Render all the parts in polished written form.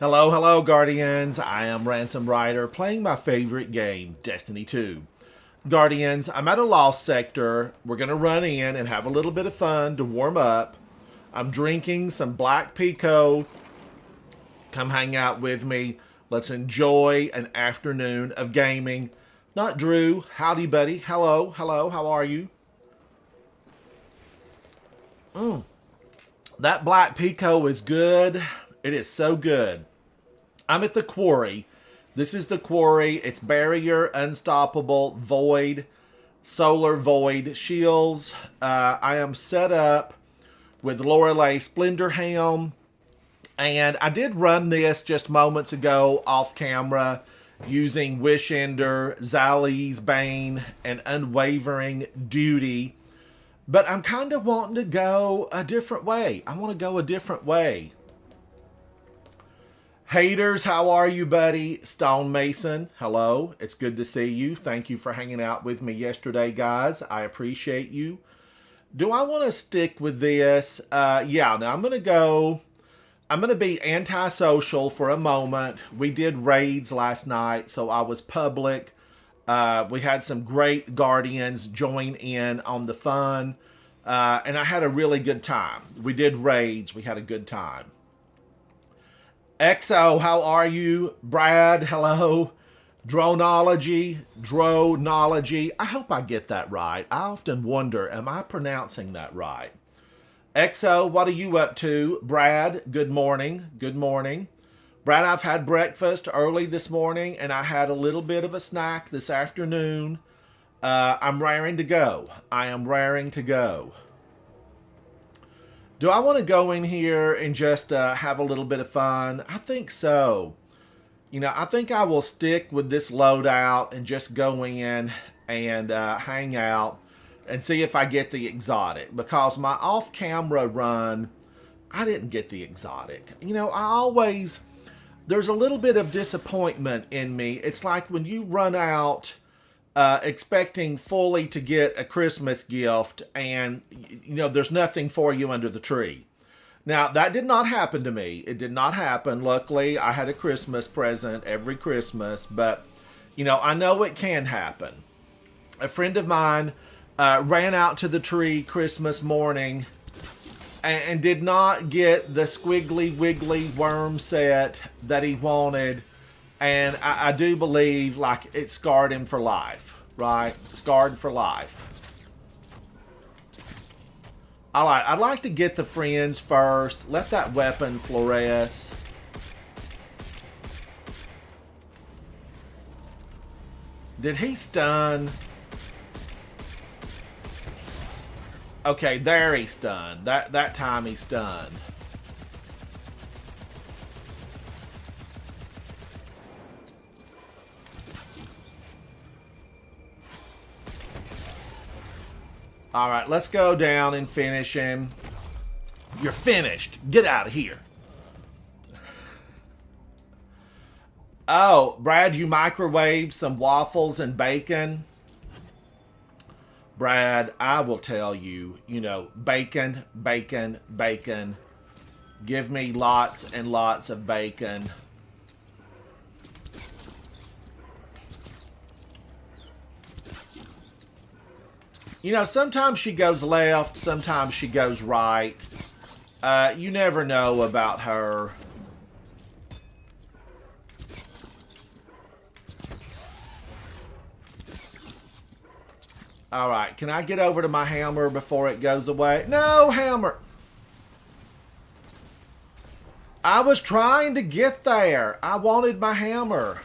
Hello, hello, Guardians. I am Ransom Rider playing my favorite game, Destiny 2. Guardians, I'm at a lost sector. We're going to run in and have a little bit of fun to warm up. I'm drinking some Black Pico. Come hang out with me. Let's enjoy an afternoon of gaming. Not Drew. Howdy, buddy. Hello, hello. How are you? That Black Pico is good. It is so good. I'm at the quarry. This is the quarry. It's barrier, unstoppable, void, solar void shields. I am set up with Lorelei Splendor Helm. And I did run this just moments ago off camera using Wish Ender, Zali's Bane, and Unwavering Duty. But I'm kind of wanting to go a different way. I want to go a different way. Haters, how are you, buddy? Stone Mason, hello. It's good to see you. Thank you for hanging out with me yesterday, guys. I appreciate you. Do I want to stick with this? Yeah, now I'm going to be antisocial for a moment. We did raids last night, so I was public. We had some great Guardians join in on the fun, and I had a really good time. We did raids. We had a good time. XO, how are you? Brad, hello. Dronology. I hope I get that right. I often wonder, am I pronouncing that right? XO, what are you up to? Brad, good morning. Good morning. Brad, I've had breakfast early this morning, and I had a little bit of a snack this afternoon. I'm raring to go. I am raring to go. Do I want to go in here and just have a little bit of fun? I think so. You know, I think I will stick with this loadout and just go in and hang out and see if I get the exotic. Because my off-camera run, I didn't get the exotic. You know, there's a little bit of disappointment in me. It's like when you run out expecting fully to get a Christmas gift and, you know, there's nothing for you under the tree. Now, that did not happen to me. It did not happen. Luckily, I had a Christmas present every Christmas, but, you know, I know it can happen. A friend of mine ran out to the tree Christmas morning and did not get the squiggly wiggly worm set that he wanted. And I do believe, like, it scarred him for life, right? Scarred for life. I'd like to get the friends first. Let that weapon fluoresce. Did he stun? Okay, there he stunned. That time he stunned. All right, let's go down and finish him. You're finished. Get out of here. Oh, Brad, you microwaved some waffles and bacon. Brad, I will tell you, you know, bacon, bacon, bacon. Give me lots and lots of bacon. You know, sometimes she goes left, sometimes she goes right. You never know about her. All right, can I get over to my hammer before it goes away? No, hammer. I was trying to get there. I wanted my hammer.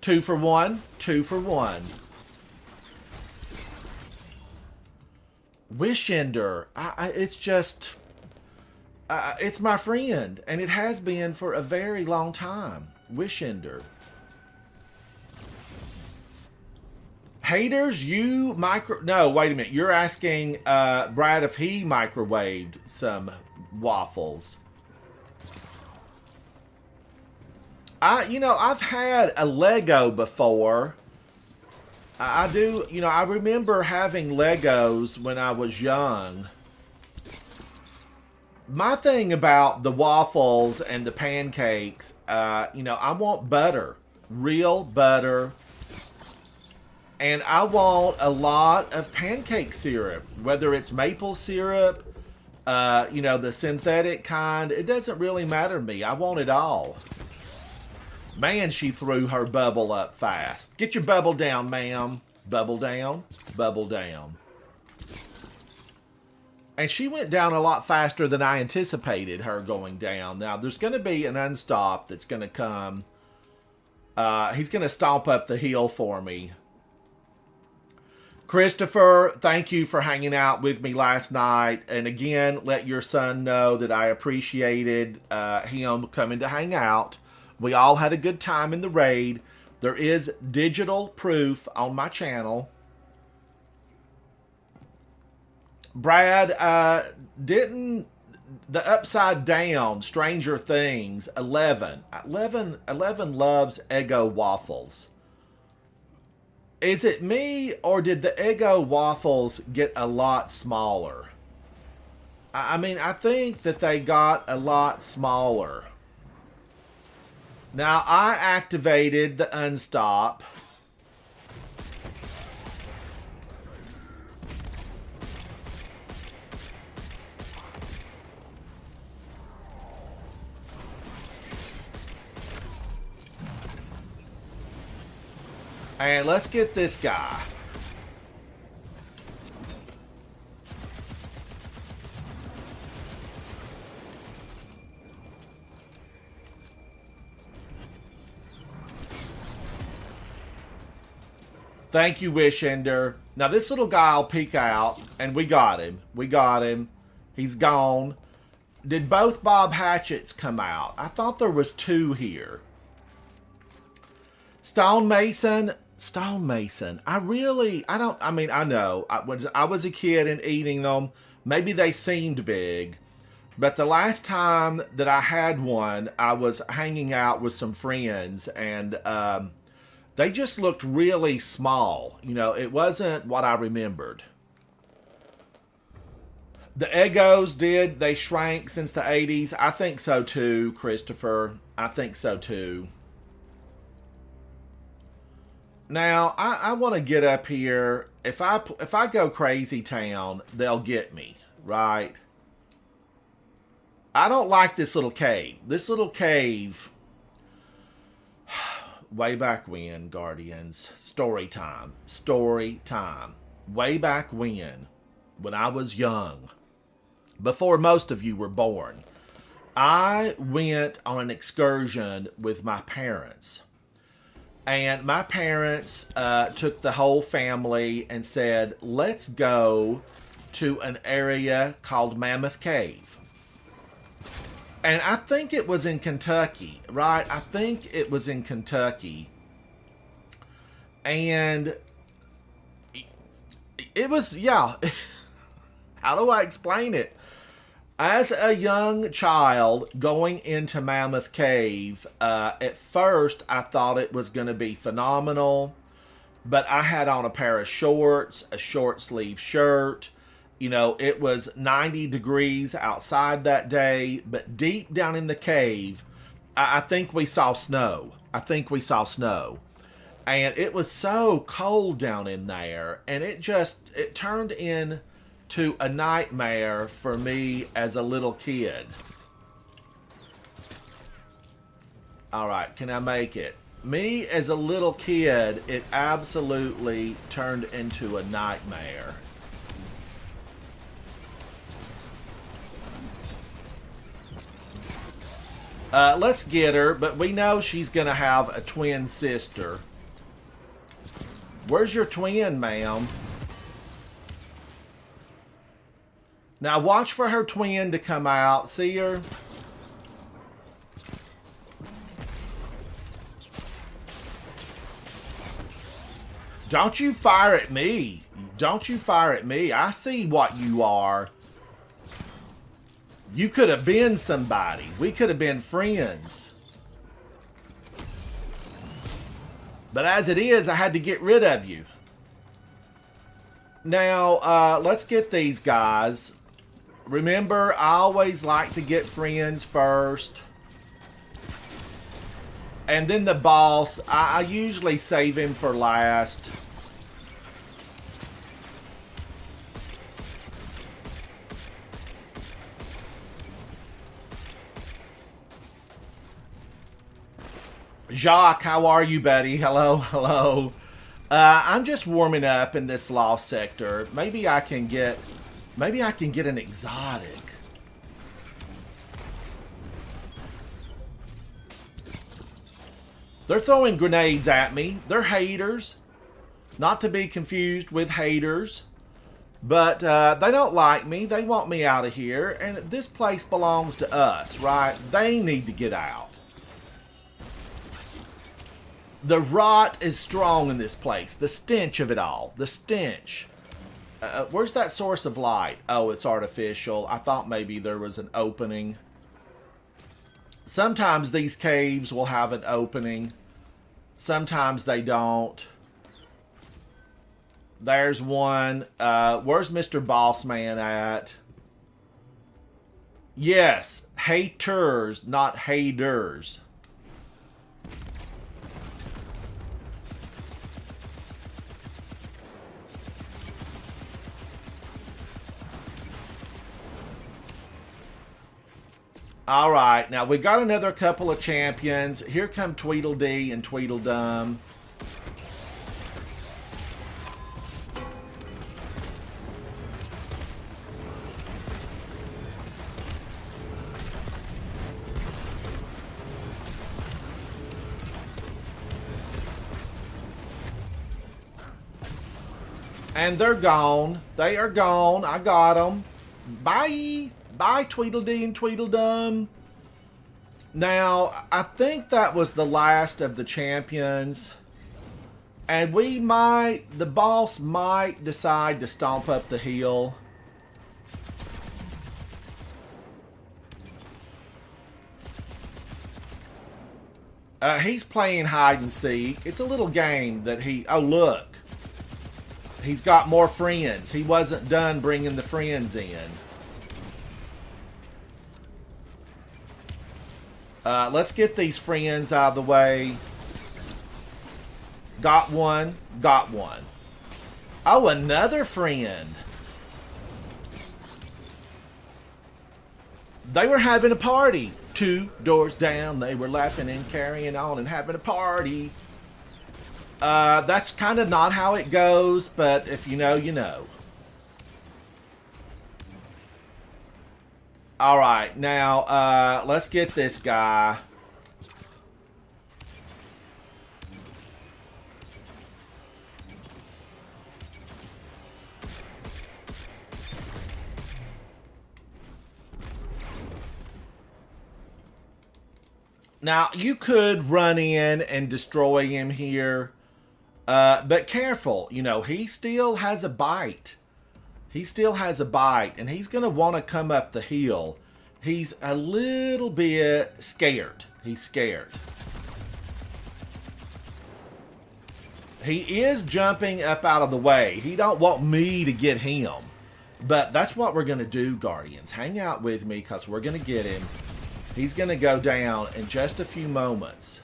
2 for 1, 2 for 1. Wish Ender, it's just, it's my friend, and it has been for a very long time. Wish Ender. Haters, no, wait a minute. You're asking Brad if he microwaved some waffles. I've had a Lego before. I do, I remember having Legos when I was young. My thing about the waffles and the pancakes, I want butter, real butter, and I want a lot of pancake syrup, whether it's maple syrup, the synthetic kind. It doesn't really matter to me. I want it all. Man, she threw her bubble up fast. Get your bubble down, ma'am. Bubble down, bubble down. And she went down a lot faster than I anticipated her going down. Now, there's going to be an unstop that's going to come. He's going to stomp up the hill for me. Christopher, thank you for hanging out with me last night. And again, let your son know that I appreciated him coming to hang out. We all had a good time in the raid. There is digital proof on my channel. Brad, didn't the Upside Down Stranger Things 11 loves Eggo waffles. Is it me, or did the Eggo waffles get a lot smaller? I mean, I think that they got a lot smaller. Now, I activated the unstop. And let's get this guy. Thank you, Wishender. Now, this little guy will peek out, and we got him. We got him. He's gone. Did both Bob Hatchets come out? I thought there was two here. Stonemason. I know. I was a kid and eating them. Maybe they seemed big. But the last time that I had one, I was hanging out with some friends, and they just looked really small. It wasn't what I remembered. The Eggos did. They shrank since the 80s. I think so too, Christopher. I think so too. Now, I want to get up here. If I go crazy town, they'll get me, right? I don't like this little cave. This little cave, way back when, Guardians, story time. Way back when I was young, before most of you were born, I went on an excursion with my parents. And my parents took the whole family and said, let's go to an area called Mammoth Cave. And I think it was in Kentucky, right? I think it was in Kentucky. And it was, yeah. How do I explain it? As a young child going into Mammoth Cave, at first I thought it was going to be phenomenal, but I had on a pair of shorts, a short sleeve shirt. It was 90 degrees outside that day, but deep down in the cave, I think we saw snow. And it was so cold down in there, and it turned into a nightmare for me as a little kid. All right, can I make it? Me as a little kid, it absolutely turned into a nightmare. Let's get her, but we know she's gonna have a twin sister. Where's your twin, ma'am? Now watch for her twin to come out. See her? Don't you fire at me. Don't you fire at me. I see what you are. You could have been somebody. We could have been friends. But as it is, I had to get rid of you. Now, let's get these guys. Remember, I always like to get friends first. And then the boss, I usually save him for last. Jacques, how are you, buddy? Hello, hello. I'm just warming up in this lost sector. Maybe I can get an exotic. They're throwing grenades at me. They're haters. Not to be confused with haters. But they don't like me. They want me out of here. And this place belongs to us, right? They need to get out. The rot is strong in this place. The stench of it all. The stench. Where's that source of light? Oh, it's artificial. I thought maybe there was an opening. Sometimes these caves will have an opening. Sometimes they don't. There's one. Where's Mr. Bossman at? Yes. Haters, not haters. All right, now we got another couple of champions. Here come Tweedledee and Tweedledum. And they're gone. They are gone. I got them. Bye. Bye, Tweedledee and Tweedledum. Now, I think that was the last of the champions. And the boss might decide to stomp up the hill. He's playing hide and seek. It's a little game that oh, look. He's got more friends. He wasn't done bringing the friends in. Let's get these friends out of the way. Got one. Got one. Oh, another friend. They were having a party. 2 doors down, they were laughing and carrying on and having a party. That's kind of not how it goes, but if you know, you know. All right, now let's get this guy. Now, you could run in and destroy him here, but careful. You know, he still has a bite. He still has a bite, and he's going to want to come up the hill. He's a little bit scared. He's scared. He is jumping up out of the way. He don't want me to get him. But that's what we're going to do, Guardians. Hang out with me, because we're going to get him. He's going to go down in just a few moments.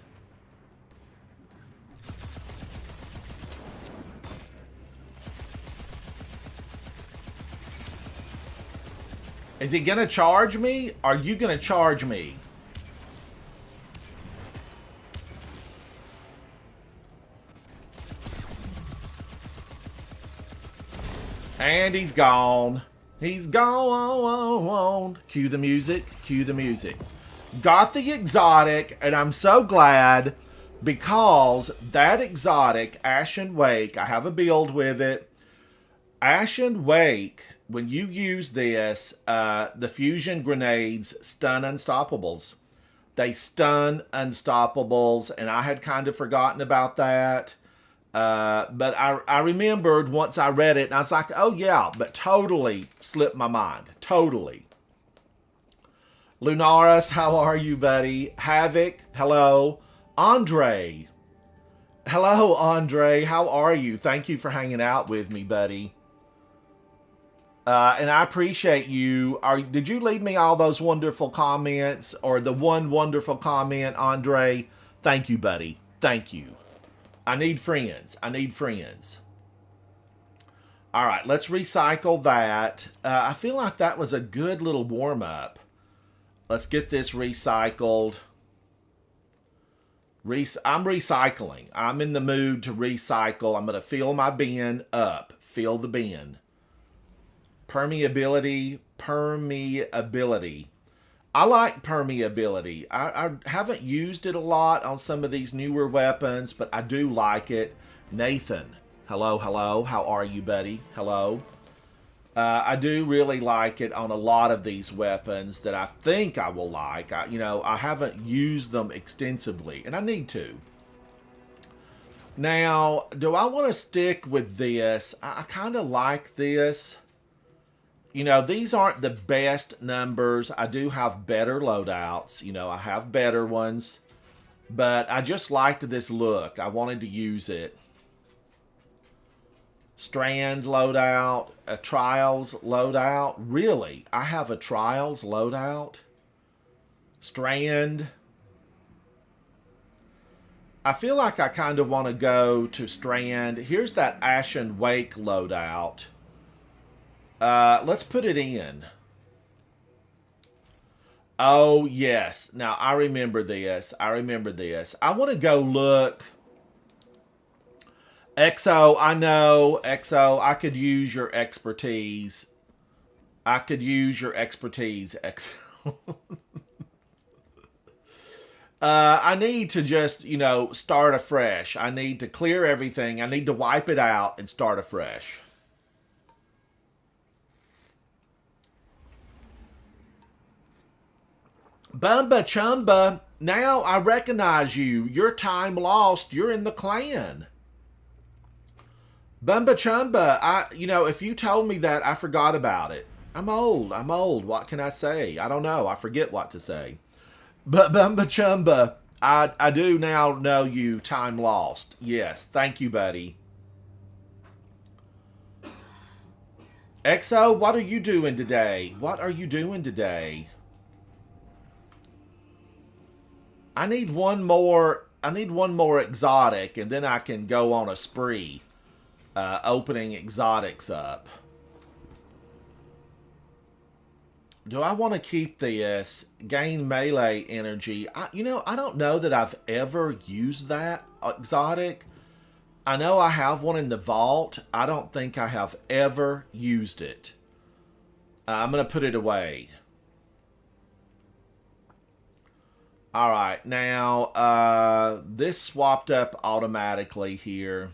Is he going to charge me? Are you going to charge me? And he's gone. He's gone. Cue the music. Cue the music. Got the exotic, and I'm so glad because that exotic, Ashen Wake, I have a build with it. Ashen Wake, when you use this, the fusion grenades stun unstoppables. They stun unstoppables, and I had kind of forgotten about that. But I remembered once I read it, and I was like, oh yeah, but totally slipped my mind. Totally. Lunaris, how are you, buddy? Havoc, hello. Andre. Hello, Andre. How are you? Thank you for hanging out with me, buddy. And I appreciate you. Did you leave me all those wonderful comments or the one wonderful comment, Andre? Thank you, buddy. Thank you. I need friends. I need friends. All right, let's recycle that. I feel like that was a good little warm up. Let's get this recycled. I'm recycling. I'm in the mood to recycle. I'm going to fill my bin up. Fill the bin. Permeability. I like permeability. I haven't used it a lot on some of these newer weapons, but I do like it. Nathan. Hello, hello. How are you, buddy? Hello. I do really like it on a lot of these weapons that I think I will like. I haven't used them extensively, and I need to. Now, do I want to stick with this? I kind of like this. These aren't the best numbers. I do have better loadouts. I have better ones. But I just liked this look. I wanted to use it. Strand loadout, a Trials loadout. Really? I have a Trials loadout? Strand. I feel like I kind of want to go to Strand. Here's that Ashen Wake loadout. Let's put it in. Oh, yes. Now, I remember this. I want to go look. Exo, I know. Exo, I could use your expertise. Exo. I need to just, start afresh. I need to clear everything. I need to wipe it out and start afresh. Bumba Chumba, now I recognize you. Your time lost. You're in the clan. Bumba Chumba, if you told me that, I forgot about it. I'm old. What can I say? I don't know. I forget what to say. But Bumba Chumba, I do now know you. Time lost. Yes. Thank you, buddy. Exo, what are you doing today? I need one more exotic, and then I can go on a spree. Opening exotics up. Do I want to keep this? Gain melee energy. I don't know that I've ever used that exotic. I know I have one in the vault. I don't think I have ever used it. I'm going to put it away. All right. Now, this swapped up automatically here.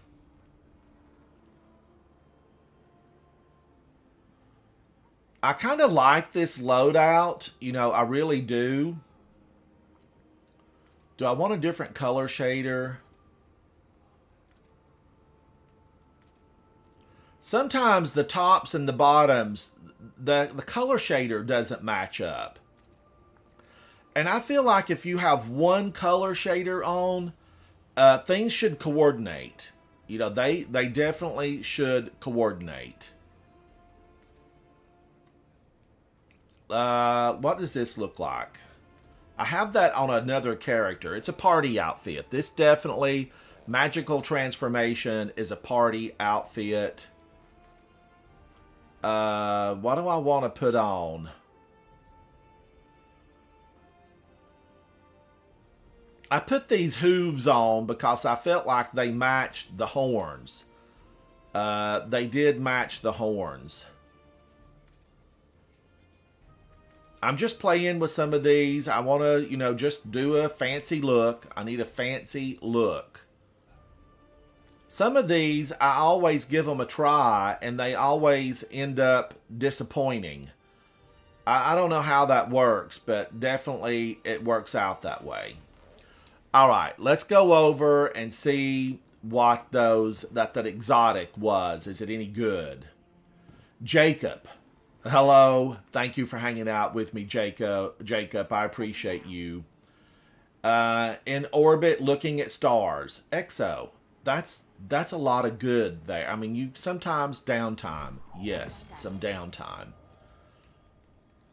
I kind of like this loadout. I really do. Do I want a different color shader? Sometimes the tops and the bottoms, the color shader doesn't match up. And I feel like if you have one color shader on, things should coordinate. They definitely should coordinate. What does this look like? I have that on another character. It's a party outfit. This definitely, magical transformation is a party outfit. What do I want to put on? I put these hooves on because I felt like they matched the horns. They did match the horns. I'm just playing with some of these. I want to, just do a fancy look. I need a fancy look. Some of these, I always give them a try, and they always end up disappointing. I don't know how that works, but definitely it works out that way. All right, let's go over and see what that exotic was. Is it any good? Jacob. Hello. Thank you for hanging out with me, Jacob, I appreciate you. In orbit, looking at stars. Exo. that's a lot of good there. I mean, you sometimes downtime. Yes, some downtime.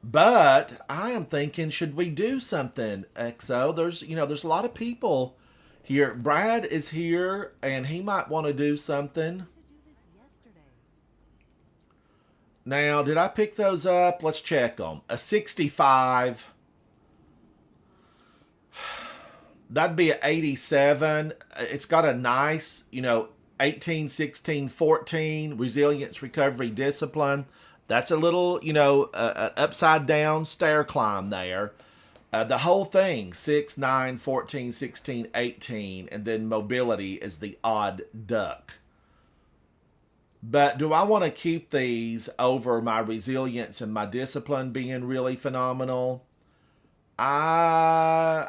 But I am thinking, should we do something, XO? There's a lot of people here. Brad is here, and he might want to do something. Now, did I pick those up? Let's check them. A 65. That'd be an 87. It's got a nice, 18, 16, 14 resilience, recovery, discipline. That's a little, upside down stair climb there. The whole thing 6, 9, 14, 16, 18, and then mobility is the odd duck. But do I want to keep these over my resilience and my discipline being really phenomenal? I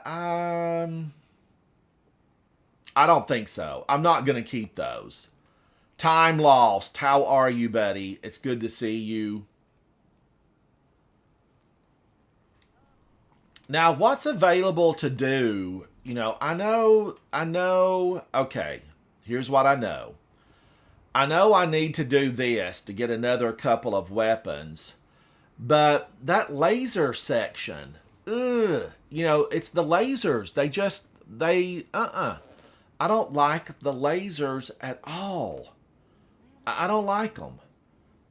I don't think so. I'm not going to keep those. Time lost. How are you, buddy? It's good to see you. Now, what's available to do? I know. Okay, here's what I know. I know I need to do this to get another couple of weapons, but that laser section, ugh, it's the lasers. I don't like the lasers at all. I don't like them.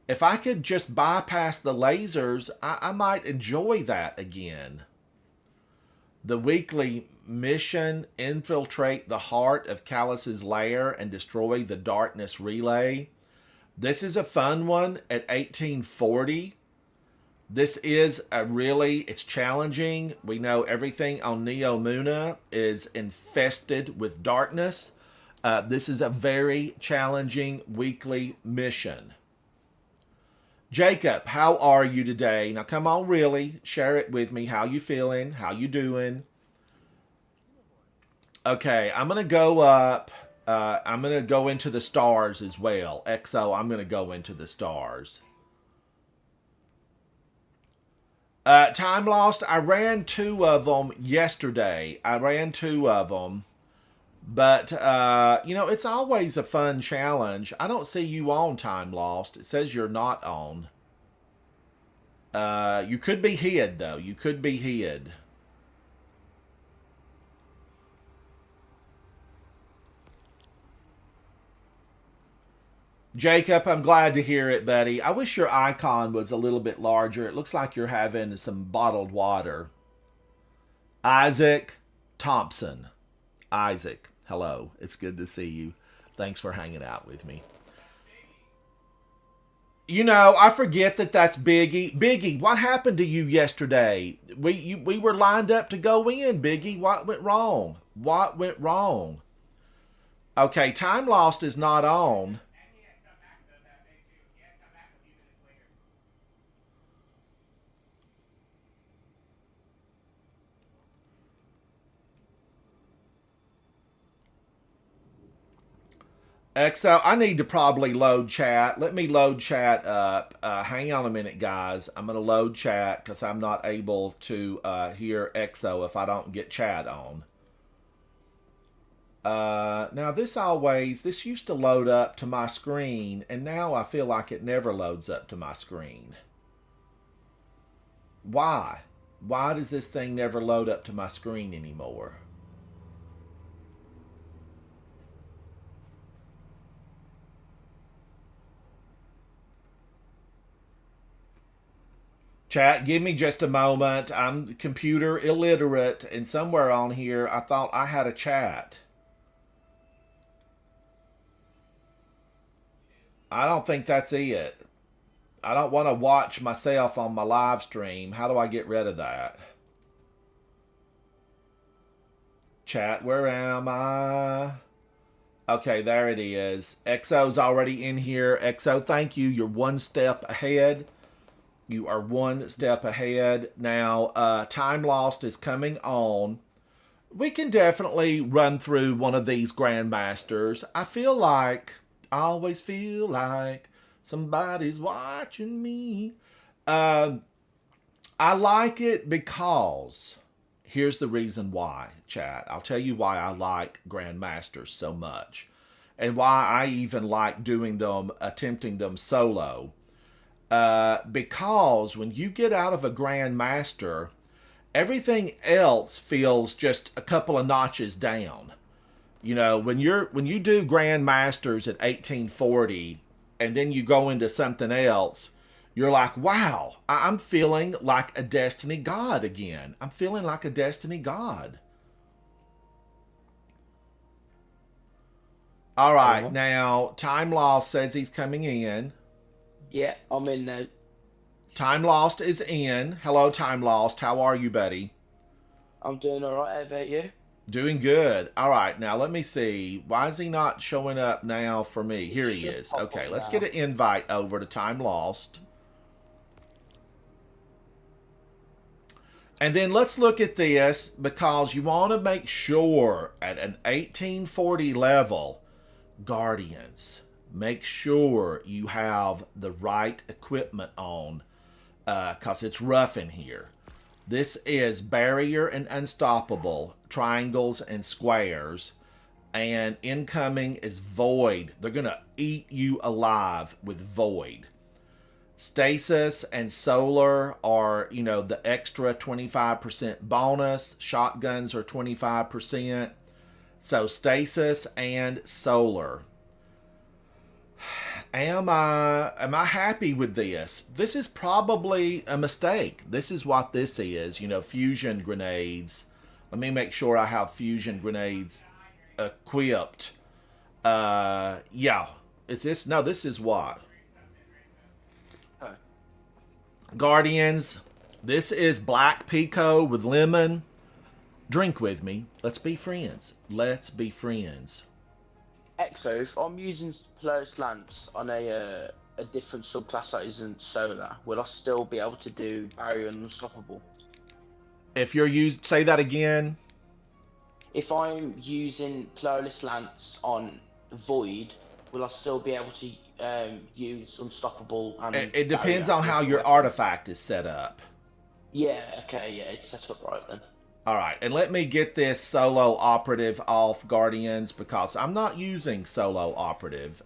If I could just bypass the lasers, I might enjoy that again. The weekly mission: infiltrate the heart of Callus's lair and destroy the darkness relay. This is a fun one at 1840. This is it's challenging. We know everything on Neomuna is infested with darkness. This is a very challenging weekly mission. Jacob, how are you today? Now come on, really, share it with me. How you feeling? How you doing? Okay, I'm going to go up. I'm going to go into the stars as well. XO, I'm going to go into the stars. Time lost. I ran two of them yesterday. But, it's always a fun challenge. I don't see you on Time Lost. It says you're not on. You could be hid, though. You could be hid. Jacob, I'm glad to hear it, buddy. I wish your icon was a little bit larger. It looks like you're having some bottled water. Isaac Thompson. Isaac, hello. It's good to see you. Thanks for hanging out with me. I forget that that's Biggie. Biggie, what happened to you yesterday? We were lined up to go in, Biggie. What went wrong? What went wrong? Okay, Time Lost is not on. XO, I need to probably load chat. Let me load chat up. Hang on a minute, guys. I'm going to load chat because I'm not able to hear XO if I don't get chat on. Now, this used to load up to my screen, and now I feel like it never loads up to my screen. Why? Why does this thing never load up to my screen anymore? Chat, give me just a moment. I'm computer illiterate, and somewhere on here I thought I had a chat. I don't think that's it. I don't want to watch myself on my live stream. How do I get rid of that? Chat, where am I? Okay, there it is. XO's already in here. XO, thank you. You're one step ahead. You are one step ahead. Now, Time Lost is coming on. We can definitely run through one of these Grandmasters. I always feel like somebody's watching me. Uh, I like it because here's the reason why, chat. I'll tell you why I like Grandmasters so much. and why I even like doing them, attempting them solo. Because when you get out of a Grandmaster, everything else feels just a couple of notches down. You know, when you do Grandmasters at 1840 and then you go into something else, you're like, wow, I'm feeling like a Destiny god again. I'm feeling like a Destiny god. All right, Uh-huh. now Time Lost says he's coming in. Yeah, I'm in now. Time Lost is in. Hello, Time Lost. How are you, buddy? I'm doing all right. How about you? Doing good. All right, now let me see. Why is he not showing up now for me? It Here he should is. pop Okay, up let's get now. an invite over to Time Lost. And then let's look at this because you want to make sure at an 1840 level, Guardians, make sure you have the right equipment on because it's rough in here. This is barrier and unstoppable, triangles and squares, and incoming is void. They're going to eat you alive with void. Stasis and solar are, you know, the extra 25% bonus. Shotguns are 25%. So stasis and solar. Am I happy with this? This is probably a mistake. This is what this is, you know, fusion grenades. Let me make sure I have fusion grenades equipped. Yeah. Is this no, this is what? Oh, Guardians. This is black pico with lemon. Drink with me. Let's be friends. Let's be friends. Exo, if I'm using Polaris Lance on a different subclass that isn't solar, will I still be able to do Barrier and Unstoppable? If you're used, say that again. If I'm using Polaris Lance on Void, will I still be able to use Unstoppable It, and it depends Barrier on with how the your weapon? artifact is set up. Yeah, okay, yeah, it's set up right then. All right, and let me get this solo operative off Guardians because I'm not using solo operative.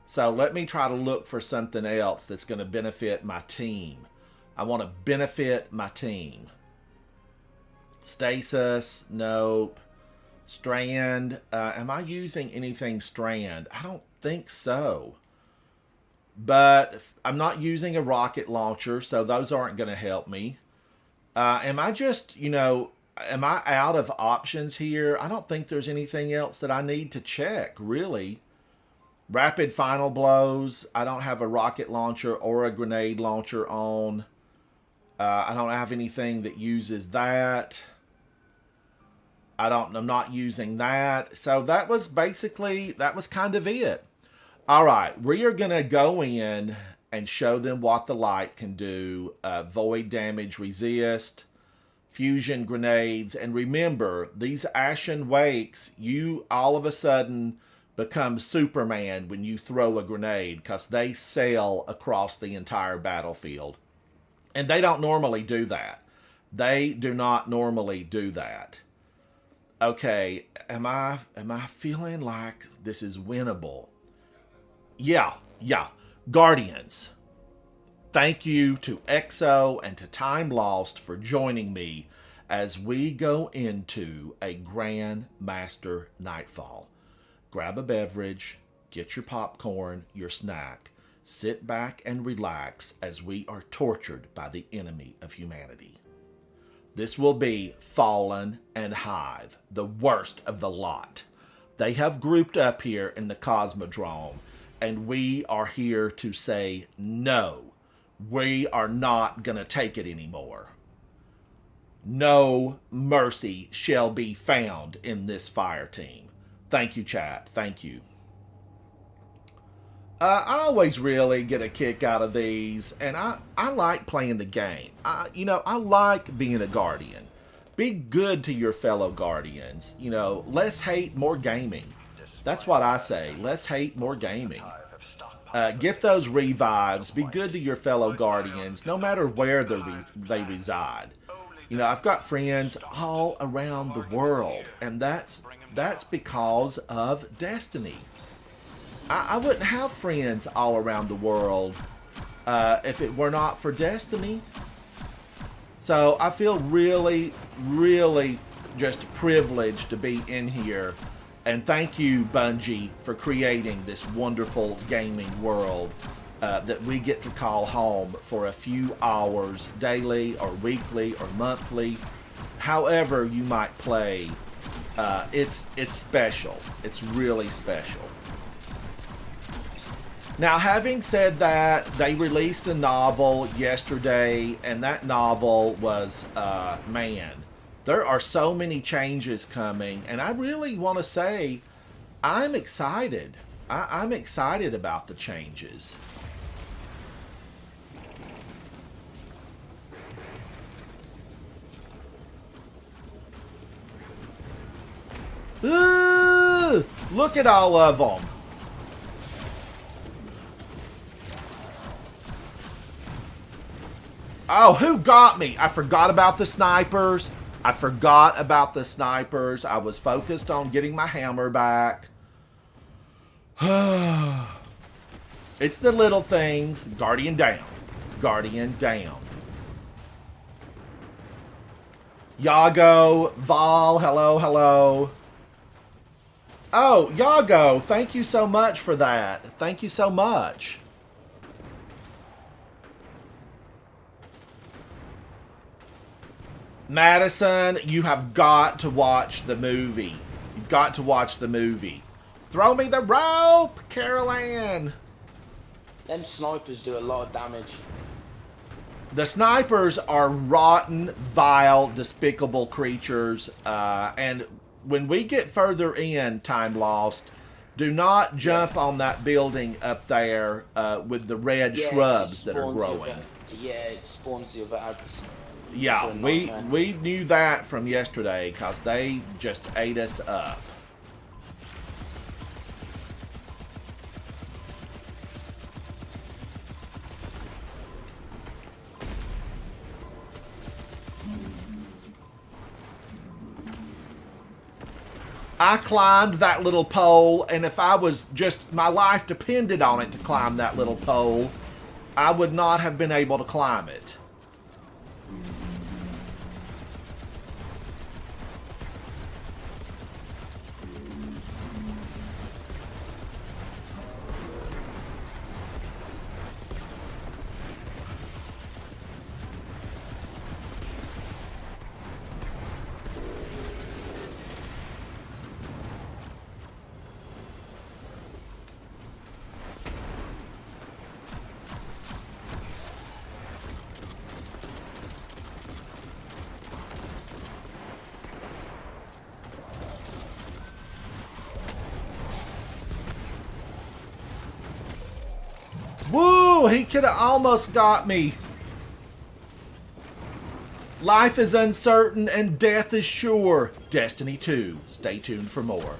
So let me try to look for something else that's going to benefit my team. I want to benefit my team. Stasis, nope. Strand, am I using anything strand? I don't think so. But I'm not using a rocket launcher, so those aren't going to help me. Am I just, you know, am I out of options here? I don't think there's anything else that I need to check, really. Rapid final blows. I don't have a rocket launcher or a grenade launcher on. I don't have anything that uses that. I'm not using that. So that was kind of it. All right, we are going to go in and show them what the light can do. Void damage resist, fusion grenades. And remember, these Ashen Wakes, you all of a sudden become Superman when you throw a grenade because they sail across the entire battlefield. And they don't normally do that. They do not normally do that. Okay, am I feeling like this is winnable? Yeah, yeah. Guardians. Thank you to EXO and to Time Lost for joining me as we go into a Grand Master Nightfall. Grab a beverage, get your popcorn, your snack, sit back and relax as we are tortured by the enemy of humanity. This will be Fallen and Hive, the worst of the lot. They have grouped up here in the Cosmodrome, and we are here to say no. We are not going to take it anymore. No mercy shall be found in this fire team. Thank you, chat. Thank you. I always really get a kick out of these, and I like playing the game. I like being a guardian. Be good to your fellow guardians. You know, less hate, more gaming. That's what I say. Less hate, more gaming. Get those revives. Be good to your fellow guardians, no matter where they reside. You know, I've got friends all around the world, and that's That's because of Destiny. I wouldn't have friends all around the world if it were not for Destiny. So I feel really, really just privileged to be in here. And thank you, Bungie, for creating this wonderful gaming world that we get to call home for a few hours daily or weekly or monthly. However you might play, it's special. It's really special. Now, having said that, they released a novel yesterday, and that novel was, man, there are so many changes coming, and I really want to say I'm excited. I'm excited about the changes. Ooh, look at all of them. Oh, who got me? I forgot about the snipers. I forgot about the snipers. I was focused on getting my hammer back. It's the little things. Guardian down. Guardian down. Yago, Val, hello, hello. Oh, Yago, thank you so much for that. Thank you so much. Madison, you have got to watch the movie. You've got to watch the movie. Throw me the rope, Carol Ann. Them snipers do a lot of damage. The snipers are rotten, vile, despicable creatures. And when we get further in, Time Lost, do not jump on that building up there with the red shrubs that are growing. It spawns the other ads. Yeah, we knew that from yesterday because they just ate us up. I climbed that little pole, and if I was just, my life depended on it to climb that little pole, I would not have been able to climb it. Woo! He could have almost got me. Life is uncertain and death is sure. Destiny 2. Stay tuned for more.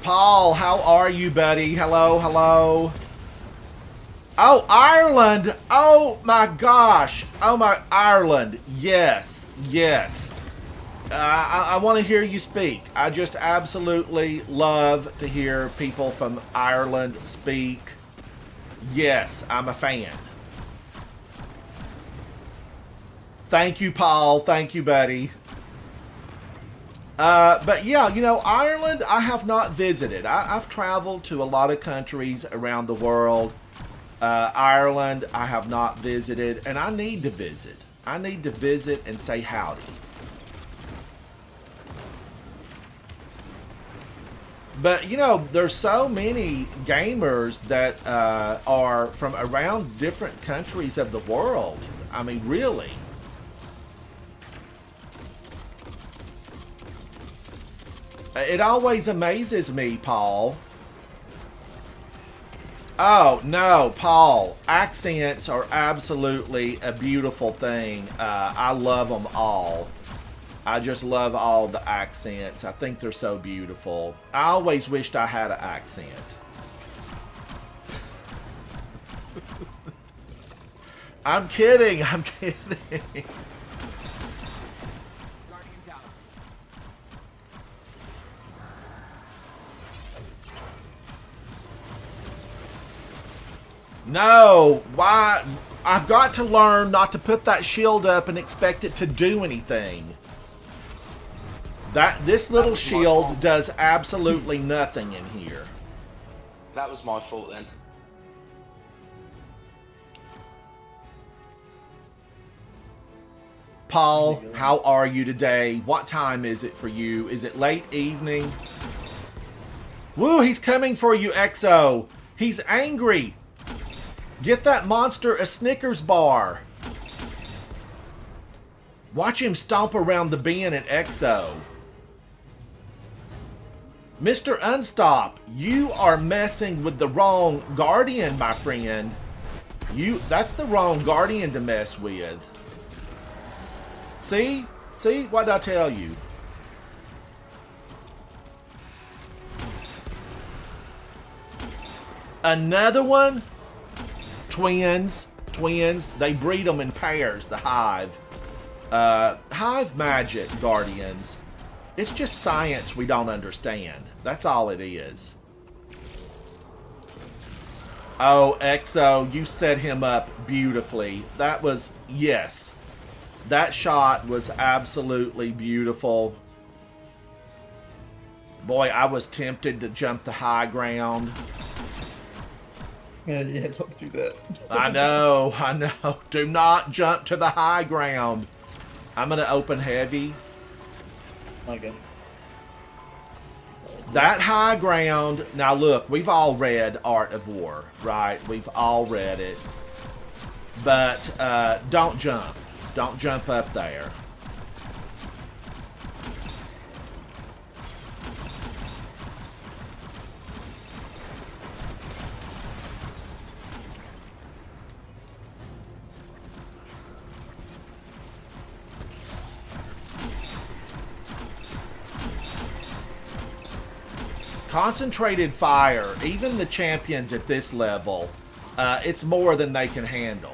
Paul, how are you, buddy? Hello, hello. Oh, Ireland. Oh, my gosh. Oh, my Ireland. Yes, yes. I want to hear you speak. I just absolutely love to hear people from Ireland speak. Yes, I'm a fan. Thank you, Paul. Thank you, buddy. But yeah, you know, Ireland, I have not visited. I've traveled to a lot of countries around the world. Ireland, I have not visited, and I need to visit. I need to visit and say howdy. But, you know, there's so many gamers that are from around different countries of the world. I mean, really. It always amazes me, Paul. Oh, no, Paul. Accents are absolutely a beautiful thing. I love them all. I just love all the accents. I think they're so beautiful. I always wished I had an accent. I'm kidding. I'm kidding. No, why? I've got to learn not to put that shield up and expect it to do anything. This little shield does absolutely nothing in here. That was my fault then. Paul, how are you today? What time is it for you? Is it late evening? Woo, he's coming for you, Exo. He's angry. Get that monster a Snickers bar. Watch him stomp around the bin at Exo. Mr. Unstop, you are messing with the wrong Guardian, my friend. That's the wrong Guardian to mess with. See? See? What did I tell you? Another one? Twins. Twins. They breed them in pairs, the Hive. Hive magic, Guardians. It's just science we don't understand. That's all it is. Oh, Exo, you set him up beautifully. That was, yes. That shot was absolutely beautiful. Boy, I was tempted to jump the high ground. Yeah, don't do that. I know, I know. Do not jump to the high ground. I'm going to open heavy. Okay. That high ground, now look, we've all read Art of War, right? We've all read it. But don't jump. Don't jump up there. Concentrated fire, even the champions at this level, it's more than they can handle.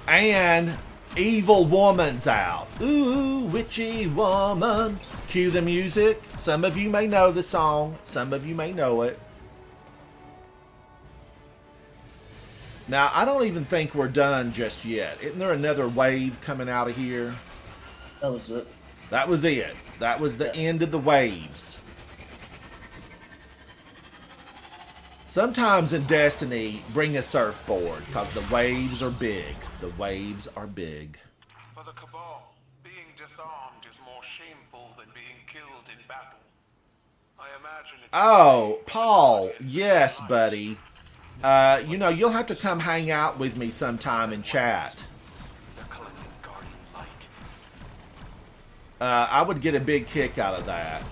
And Evil Woman's out. Ooh, witchy woman. Cue the music. Some of you may know the song. Some of you may know it. Now, I don't even think we're done just yet. Isn't there another wave coming out of here? That was it. That was it. That was the end of the waves. Sometimes in Destiny, bring a surfboard, because the waves are big. The waves are big. For the Cabal, being disarmed is more shameful than being killed in battle. I imagine it's... Oh, Paul. Yes, buddy. You know, you'll have to come hang out with me sometime and chat. I would get a big kick out of that.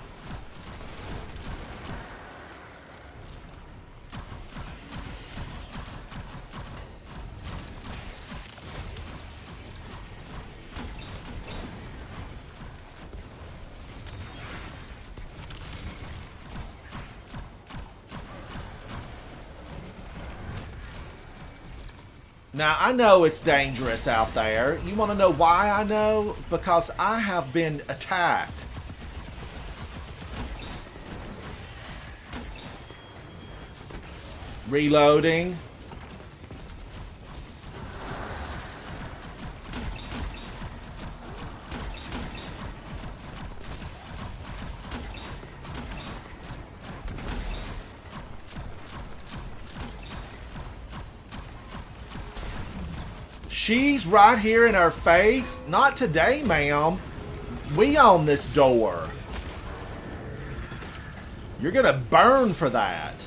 Now, I know it's dangerous out there. You want to know why I know? Because I have been attacked. Reloading. She's right here in our face. Not today, ma'am. We own this door. You're gonna burn for that.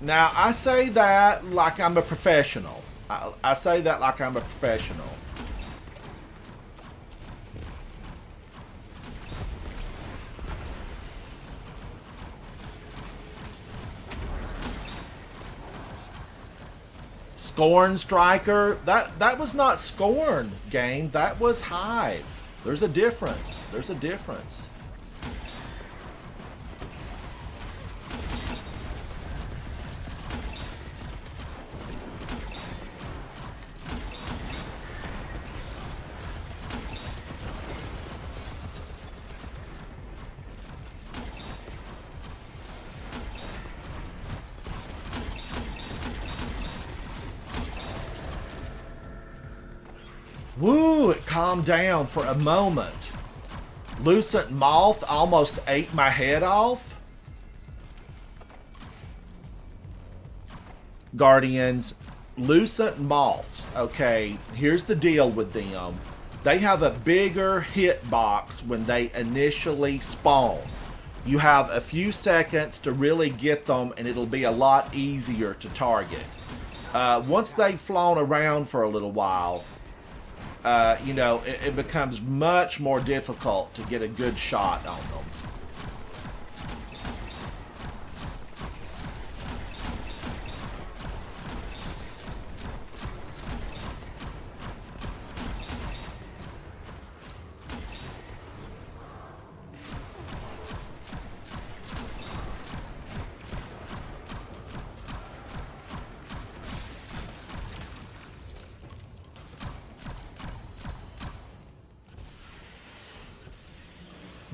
Now, I say that like I'm a professional. I say that like I'm a professional. Scorn Striker. That was not Scorn, game. That was Hive. There's a difference. There's a difference. Woo, it calmed down for a moment. Lucent Moth almost ate my head off. Guardians, Lucent Moths, okay, here's the deal with them. They have a bigger hitbox when they initially spawn. You have a few seconds to really get them, and it'll be a lot easier to target. Once they've flown around for a little while, you know, it becomes much more difficult to get a good shot on them.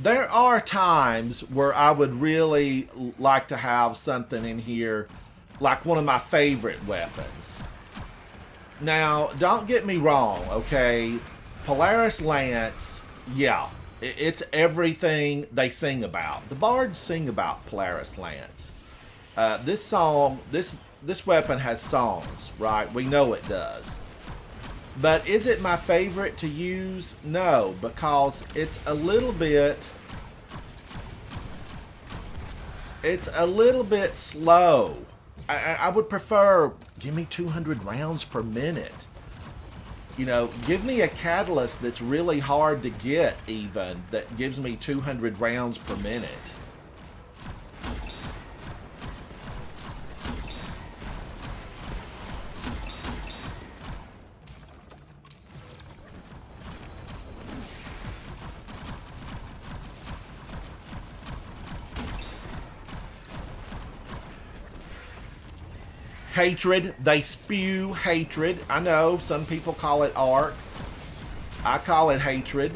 There are times where I would really like to have something in here, like one of my favorite weapons. Now, don't get me wrong, okay? Polaris Lance, yeah, it's everything they sing about. The bards sing about Polaris Lance. This song, this weapon has songs, right? We know it does. But is it my favorite to use? No, because it's a little bit slow. I would prefer, give me 200 rounds per minute. You know, give me a catalyst that's really hard to get even, that gives me 200 rounds per minute. Hatred. They spew hatred. I know some people call it arc. I call it hatred.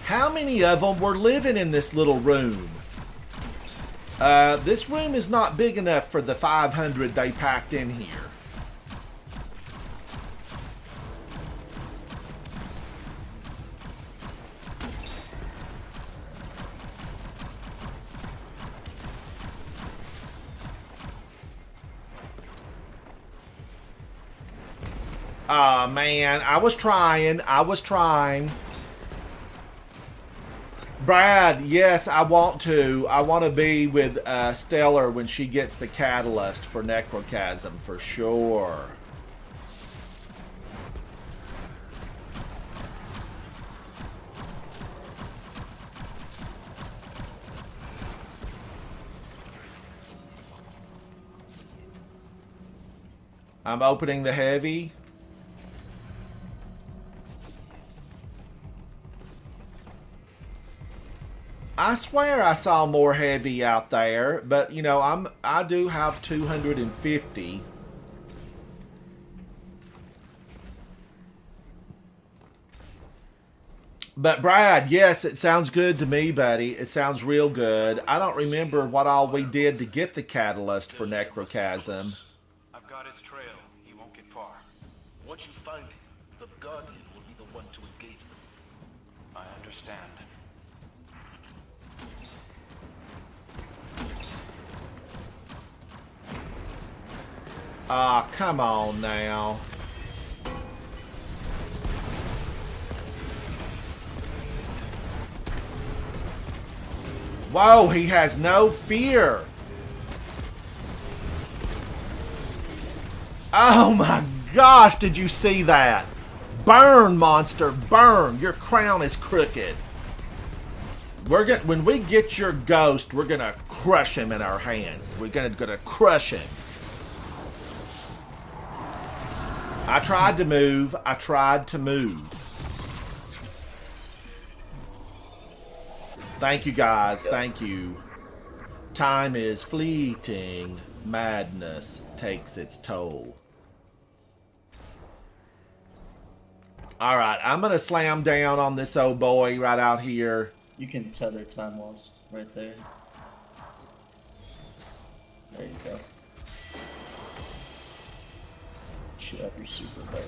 How many of them were living in this little room? This room is not big enough for the 500 they packed in here. Aw, man, I was trying. Brad, yes, I want to. I want to be with Stellar when she gets the catalyst for Necrochasm, for sure. I'm opening the heavy. I swear I saw more heavy out there, but you know, I do have 250. But Brad, yes, it sounds good to me, buddy. It sounds real good. I don't remember what all we did to get the catalyst for Necrochasm. I've got his trail. He won't get far. Once you find him, the Guardian will be the one to engage them. I understand. Ah, come on now. Whoa, he has no fear. Oh my gosh, did you see that? Burn, monster, burn. Your crown is crooked. When we get your ghost, we're gonna crush him in our hands. We're gonna crush him. I tried to move. I tried to move. Thank you, guys. Thank you. Time is fleeting. Madness takes its toll. All right, I'm going to slam down on this old boy right out here. You can tether time lost right there. There you go. Shoot up your super bike.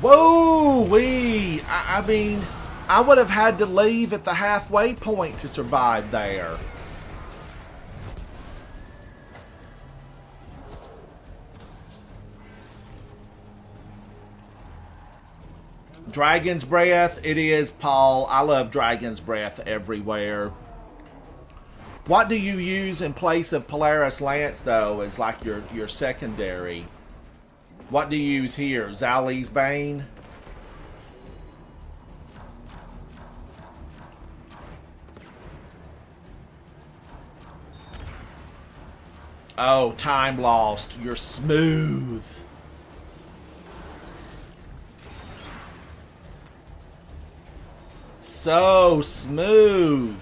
Whoa-wee! I mean, I would have had to leave at the halfway point to survive there. Dragon's Breath, it is, Paul. I love Dragon's Breath everywhere. What do you use in place of Polaris Lance, though, as like your secondary? What do you use here? Zali's Bane? Oh, time lost. You're smooth. So smooth.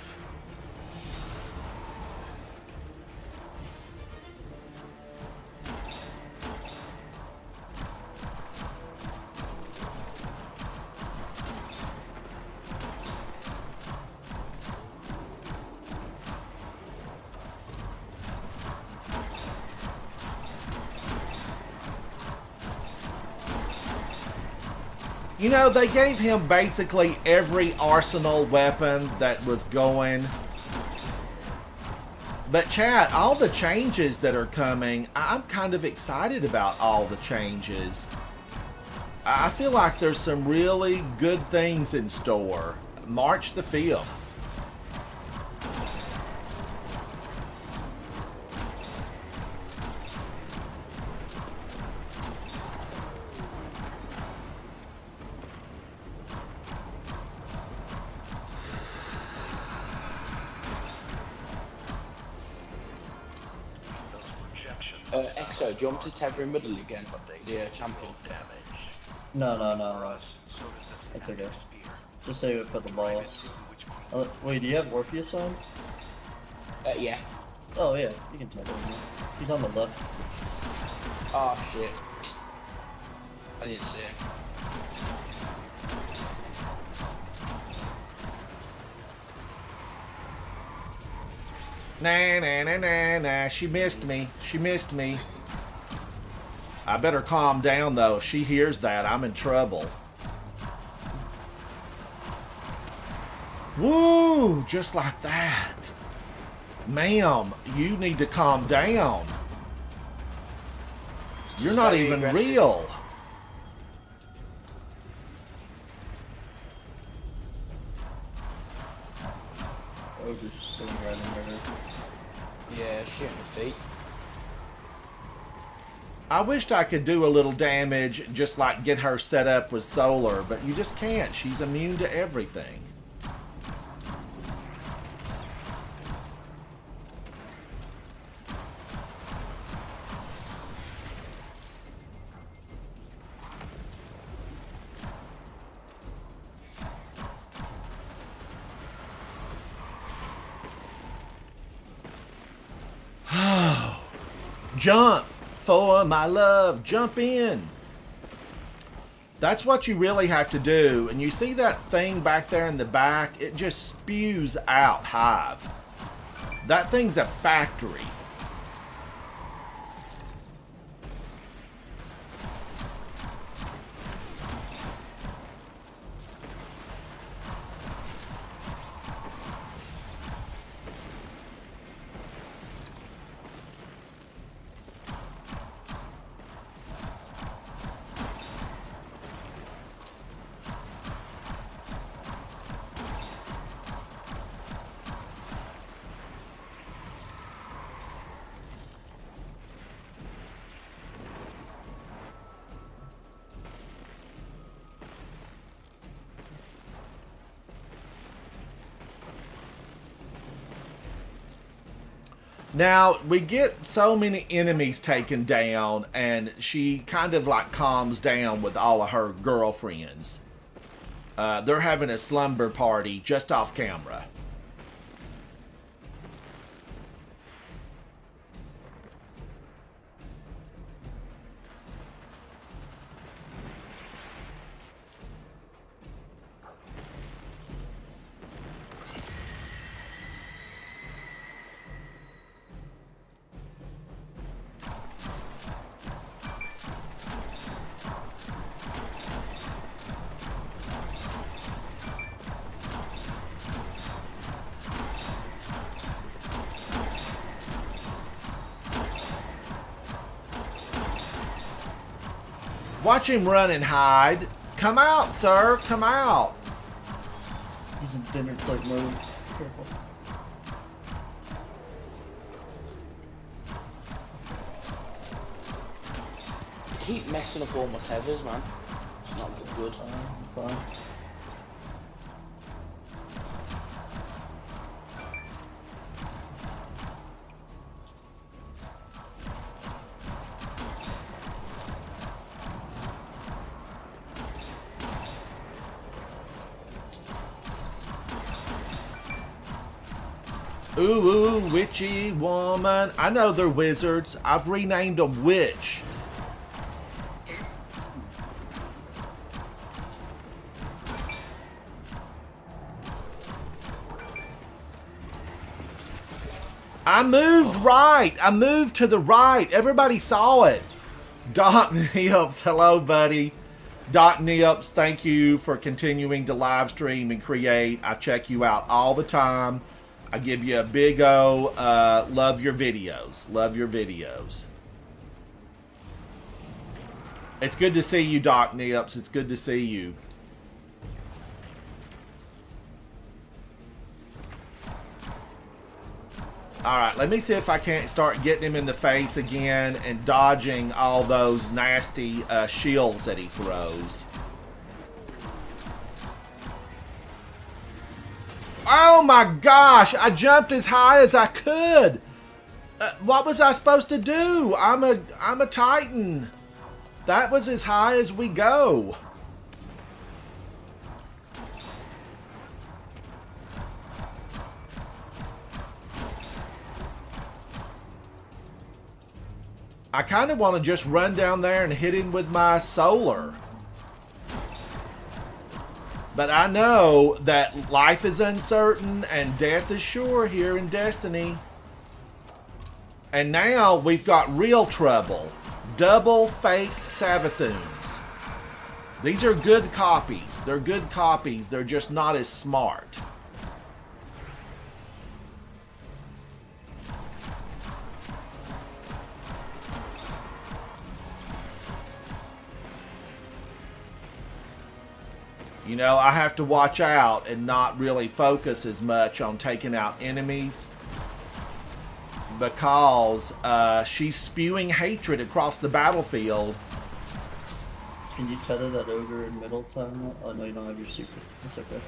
You know, they gave him basically every arsenal weapon that was going. But chat, all the changes that are coming, I'm kind of excited about all the changes. I feel like there's some really good things in store. March the 5th. Exo, do you want me to tether in middle again? The champion. No. That's okay. Just save it for the boss. Wait, do you have Orpheus on? Yeah. Oh yeah, you can tether him. He's on the left. Oh shit. I didn't see it. Nah. She missed me. I better calm down, though. If she hears that, I'm in trouble. Woo! Just like that. Ma'am, you need to calm down. You're not even real. Ogre's just sitting right in there. Yeah, shooting the feet. I wished I could do a little damage, just like get her set up with solar, but you just can't. She's immune to everything. Jump for my love. Jump in. That's what you really have to do. And you see that thing back there in the back? It just spews out Hive. That thing's a factory. Now, we get so many enemies taken down, and she kind of like calms down with all of her girlfriends. They're having a slumber party just off camera. Watch him run and hide. Come out, sir. Come out. He's in dinner plate mode. Careful. Keep messing up all my tethers, man. It's not good. I'm fine. Ooh, witchy woman. I know they're wizards. I've renamed them witch. I moved right. I moved to the right. Everybody saw it. Doc Nips, hello, buddy. Doc Nips, thank you for continuing to live stream and create. I check you out all the time. I give you a big O. Love your videos. Love your videos. It's good to see you, Doc Nips. It's good to see you. Alright, let me see if I can't start getting him in the face again and dodging all those nasty shields that he throws. Oh my gosh! I jumped as high as I could! What was I supposed to do? I'm a Titan. That was as high as we go. I kind of want to just run down there and hit him with my solar. But I know that life is uncertain and death is sure here in Destiny. And now we've got real trouble. Double fake Savathûns. These are good copies. They're good copies. They're just not as smart. You know, I have to watch out and not really focus as much on taking out enemies because she's spewing hatred across the battlefield. Can you tether that ogre in middle time? Oh no, you don't have your super. That's okay.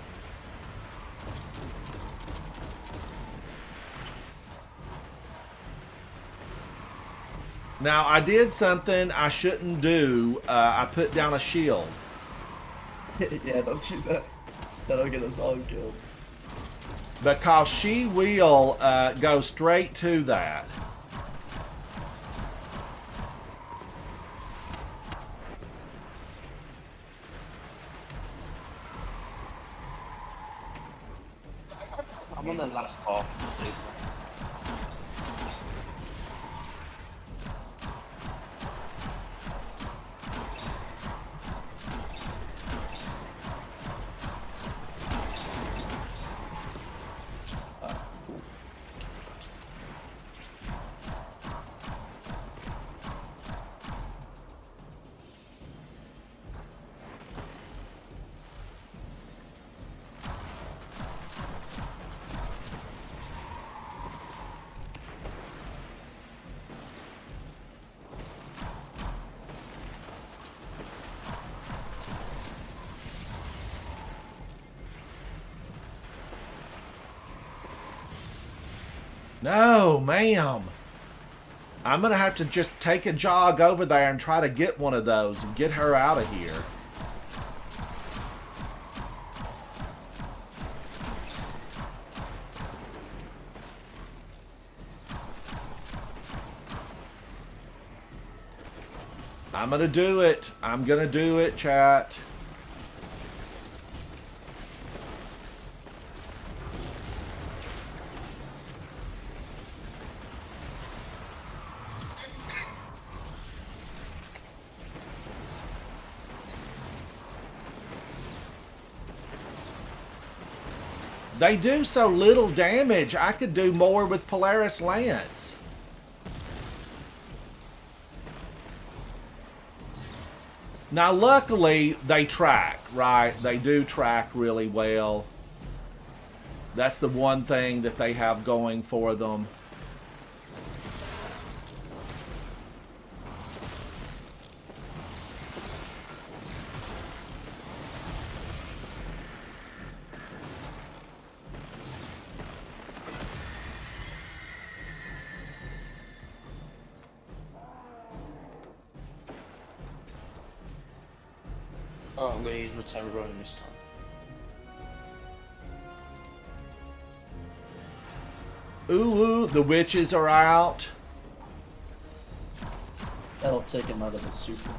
Now, I did something I shouldn't do. I put down a shield. Yeah, don't do that. That'll get us all killed. Because she will go straight to that. I'm on the last half. No, ma'am. I'm gonna have to just take a jog over there and try to get one of those and get her out of here. I'm gonna do it. I'm gonna do it, chat. They do so little damage. I could do more with Polaris Lance. Now, luckily, they track, right? They do track really well. That's the one thing that they have going for them. Oh, I'm gonna use my Temurone this time. Ooh, the witches are out. That'll take him out of the super.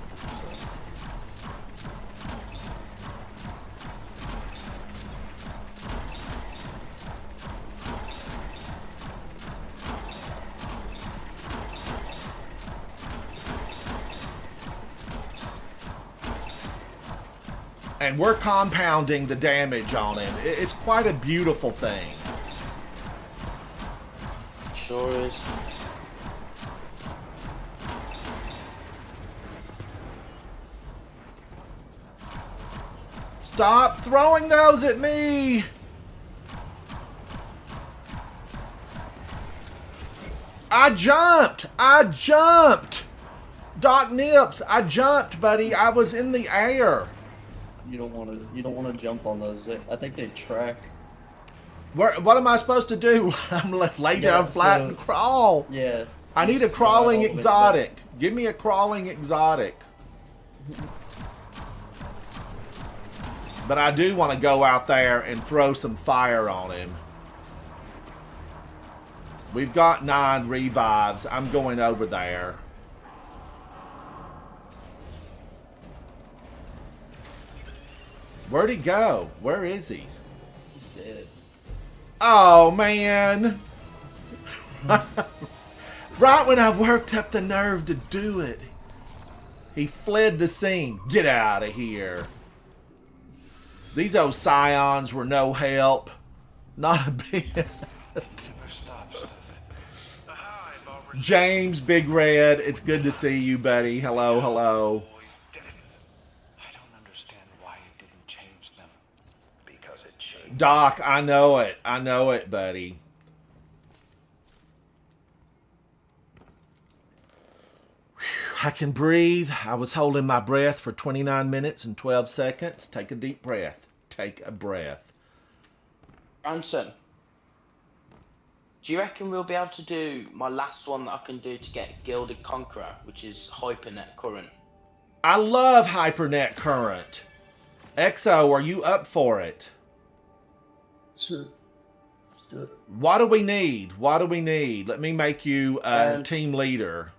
And we're compounding the damage on him. It's quite a beautiful thing. Sure is. Stop throwing those at me! I jumped! I jumped! Doc Nips, I jumped, buddy. I was in the air. You don't want to jump on those. I think they track. What am I supposed to do? I'm lay down flat and crawl. Yeah. I need a just crawling slide all the way exotic. Give me a crawling exotic. But I do want to go out there and throw some fire on him. We've got 9 revives. I'm going over there. Where'd he go? Where is he? He's dead. Oh, man. Right when I worked up the nerve to do it, he fled the scene. Get out of here. These old scions were no help. Not a bit. James, Big Red, it's good to see you, buddy. Hello, hello. I don't understand why it didn't change them. Because it changed. Doc, I know it. I know it, buddy. Whew, I can breathe. I was holding my breath for 29 minutes and 12 seconds. Take a deep breath. Take a breath. Branson, do you reckon we'll be able to do my last one that I can do to get Gilded Conqueror, which is Hypernet Current? I love HyperNet Current. Exo, are you up for it? Sure. Let's do it. What do we need? What do we need? Let me make you team leader.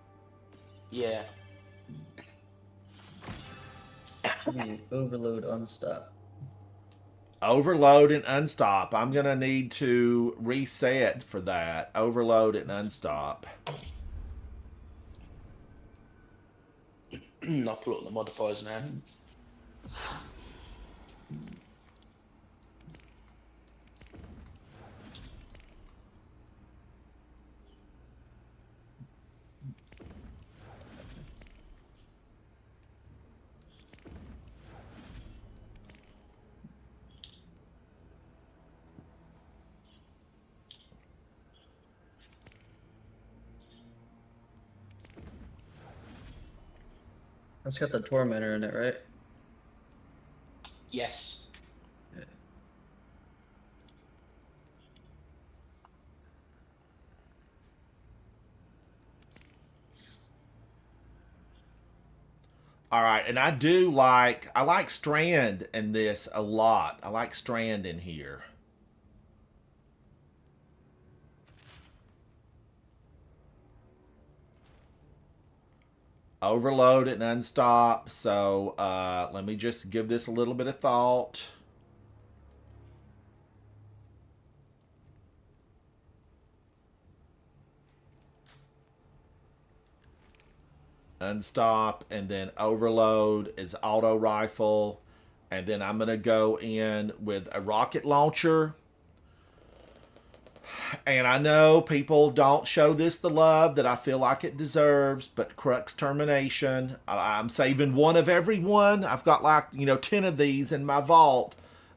Yeah. Overload, unstop. Overload and unstop. I'm going to need to reset for that. Overload and unstop. I'll pull up the modifiers now. That's got the Tormentor in it, right? Yes. All right, and I like Strand in this a lot. I like Strand in here. Overload and unstop. So let me just give this a little bit of thought. Unstop, and then overload is auto rifle. And then I'm going to go in with a rocket launcher. And I know people don't show this the love that I feel like it deserves, but Crux Termination, I'm saving one of every one. I've got like, 10 of these in my vault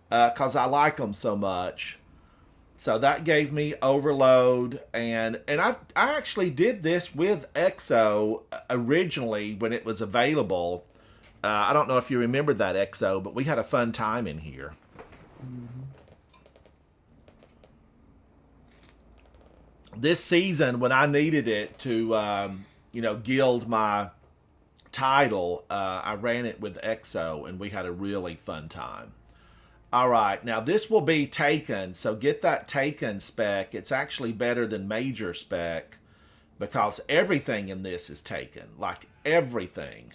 because I like them so much. So that gave me overload, and I actually did this with Exo originally when it was available. I don't know if you remember that, Exo, but we had a fun time in here. This season, when I needed it to, gild my title, I ran it with Exo, and we had a really fun time. All right, now this will be Taken, so get that Taken spec. It's actually better than Major spec because everything in this is Taken, like everything.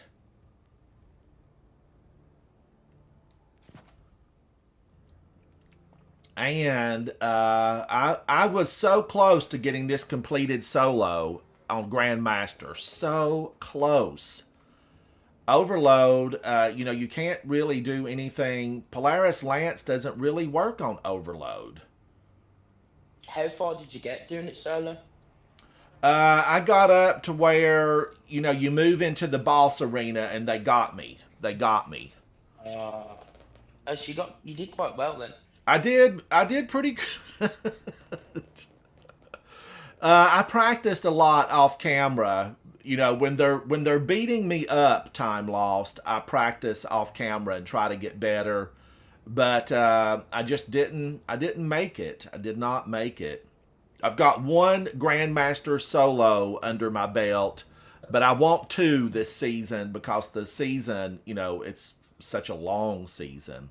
And I was so close to getting this completed solo on Grandmaster, so close. Overload, you can't really do anything. Polaris Lance doesn't really work on overload. How far did you get doing it solo? Uh, I got up to where, you move into the boss arena and they got me. They got me. Oh, so you did quite well then. I did pretty good. I practiced a lot off camera. When they're beating me up, time lost, I practice off camera and try to get better. But I just didn't make it. I did not make it. I've got one Grandmaster solo under my belt, but I want two this season because the season, it's such a long season.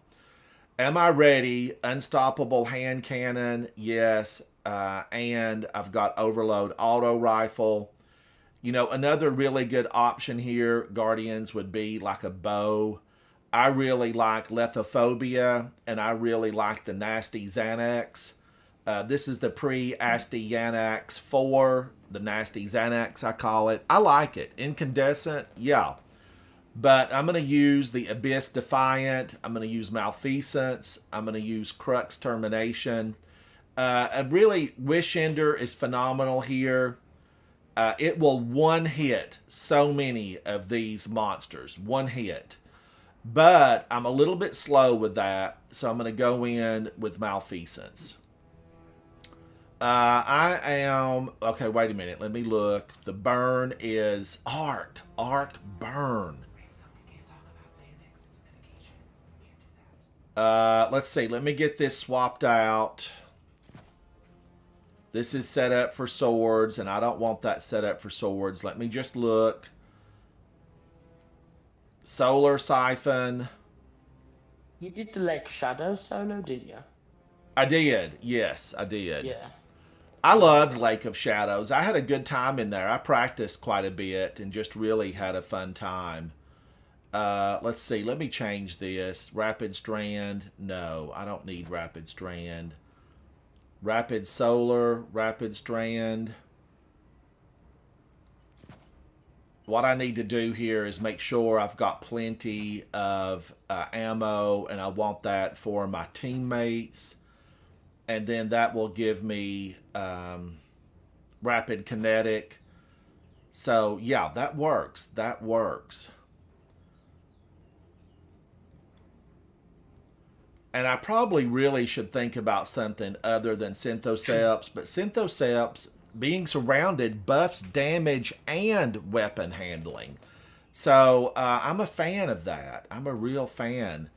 Am I ready? Unstoppable hand cannon, yes. And I've got overload auto rifle. Another really good option here, Guardians, would be like a bow. I really like Lethophobia, and I really like the Nasty Xanax. This is the pre-Asti Xanax 4, the Nasty Xanax, I call it. I like it. Incandescent, yeah. But I'm going to use the Abyss Defiant. I'm going to use Malfeasance. I'm going to use Crux Termination. And really, Wish Ender is phenomenal here. It will one hit so many of these monsters. One hit. But I'm a little bit slow with that, so I'm going to go in with Malfeasance. I am... Okay, wait a minute. Let me look. The burn is Arc. Arc burn. Let's see. Let me get this swapped out. This is set up for swords, and I don't want that set up for swords. Let me just look. Solar Siphon. You did the Lake Shadow solo, didn't you? I did. Yes, I did. Yeah. I loved Lake of Shadows. I had a good time in there. I practiced quite a bit and just really had a fun time. Let's see. Let me change this. Rapid Strand. No, I don't need Rapid Strand. Rapid Solar, Rapid Strand. What I need to do here is make sure I've got plenty of ammo, and I want that for my teammates. And then that will give me Rapid Kinetic. So, yeah, that works. That works. And I probably really should think about something other than Synthoceps. But Synthoceps, being surrounded, buffs damage and weapon handling. So I'm a fan of that. I'm a real fan.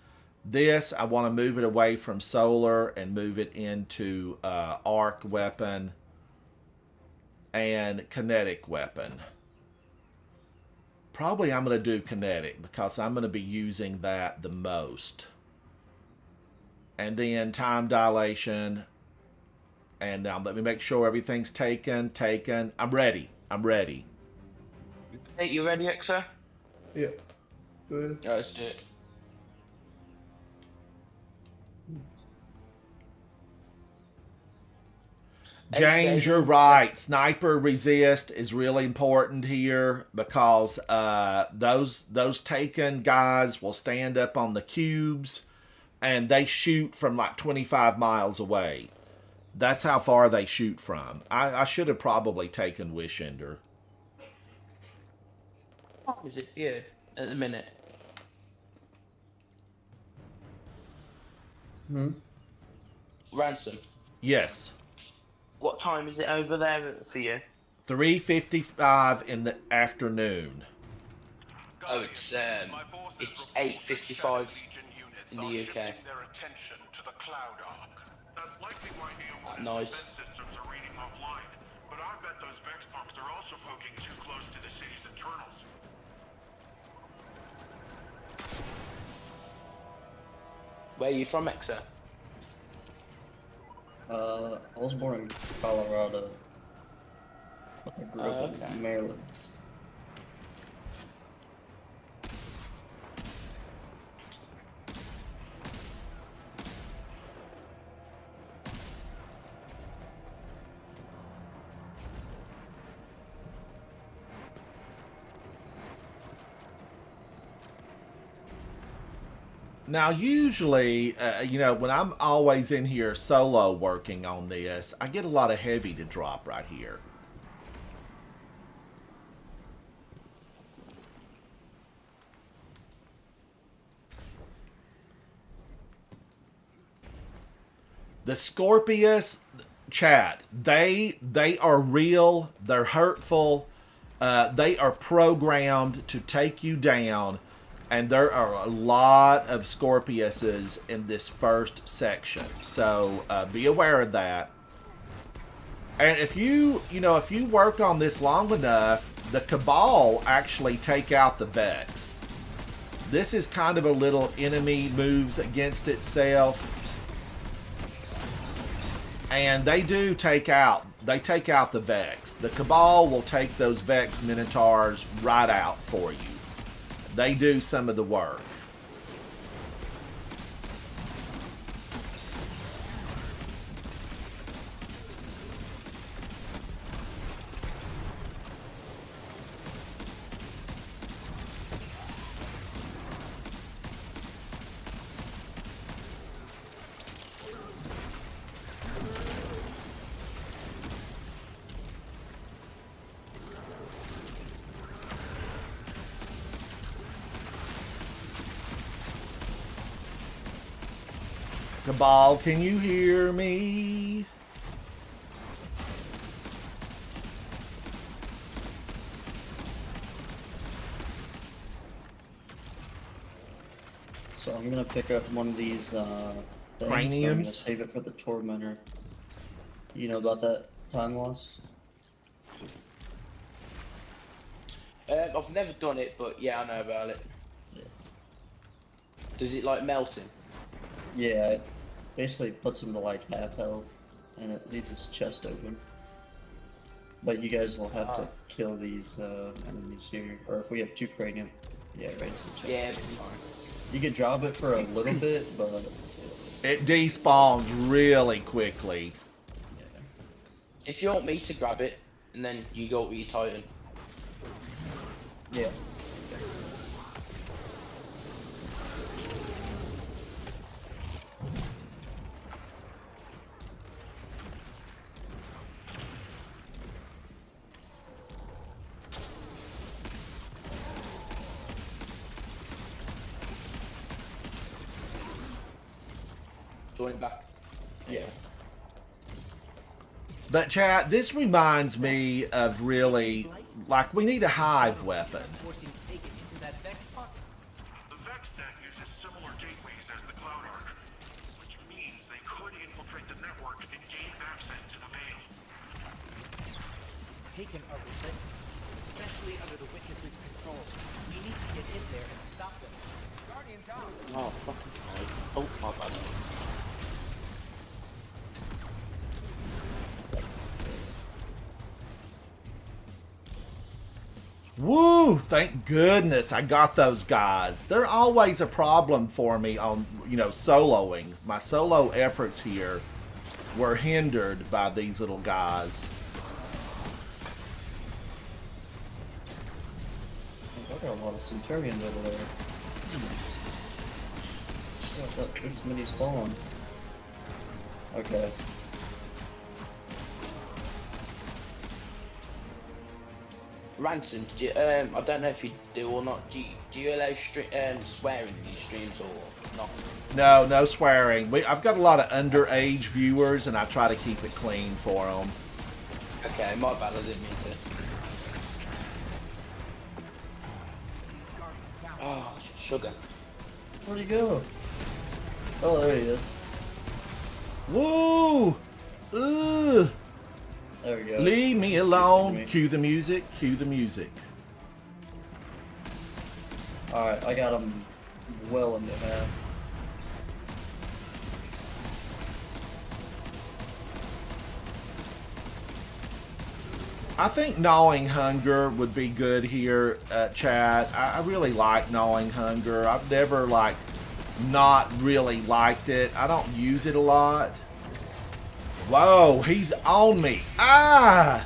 This, I want to move it away from solar and move it into arc weapon and kinetic weapon. Probably I'm going to do kinetic because I'm going to be using that the most. And then time dilation. And now let me make sure everything's taken. I'm ready. Hey, you ready, Exo? Yeah. Go ahead. Yeah, let's do it. James, you're right. Sniper resist is really important here because those taken guys will stand up on the cubes and they shoot from like 25 miles away. That's how far they shoot from. I should have probably taken Wishender. What is it? Yeah, at the minute. Ransom. Yes. What time is it over there for you? 3:55 in the afternoon. Oh, it's 8:55 in the UK. Their attention to the Cloud Ark. That's likely why Neo Nice. defense systems are reading offline. But I bet those Vex pumps are also poking too close to the city's internals. Where are you from, Exo? I was born in Colorado. I grew up okay. in Maryland. Now, usually, when I'm always in here solo working on this, I get a lot of heavy to drop right here. The Scorpius, chat, they are real, they're hurtful, they are programmed to take you down. And there are a lot of Scorpiuses in this first section, so be aware of that. And if you work on this long enough, the Cabal actually take out the Vex. This is kind of a little enemy moves against itself, and they take out the Vex. The Cabal will take those Vex Minotaurs right out for you. They do some of the work. Cabal, can you hear me? So I'm gonna pick up one of these things. So I'm gonna Craniums? save it for the Tormentor. You know about that time loss? I've never done it, but yeah, I know about it. Yeah. Does it like melting? Yeah, it basically puts him to like half health, and it leaves his chest open. But you guys will have to kill these enemies here, or if we have 2 cranium, yeah, right. So Yeah. you could drop it for a little bit, but It despawns really quickly. yeah. If you want me to grab it, and then you go with your Titan. Yeah. Join back. Yeah. But chat, this reminds me of really, like, we need a hive weapon. The VexNet uses similar gateways as the Cloud Ark, which means they could infiltrate the network and gain access to the Veil. Taken a resistance. especially under the Witness's control. We need to get in there and stop them. Guardian down. Oh, fucking hell. Oh, my bad. That's Woo! Thank goodness I got those guys. They're always a problem for me on, soloing. My solo efforts here were hindered by these little guys. I got a lot of Centurions over there. Jeez. I got this many spawn. Okay. Ransom, did you, I don't know if you do or not. Do you allow swearing in these streams or not? No swearing. I've got a lot of underage viewers, and I try to keep it clean for them. Okay, my bad, I didn't mean to. Oh, sugar. Where'd he go? Oh, there he is. Woo! Ugh! There we go. Leave me Excuse alone. me. Cue the music. Cue the music. Alright, I got him well into half. I think Gnawing Hunger would be good here, Chad. I really like Gnawing Hunger. I've never, not really liked it. I don't use it a lot. Whoa, he's on me. Ah!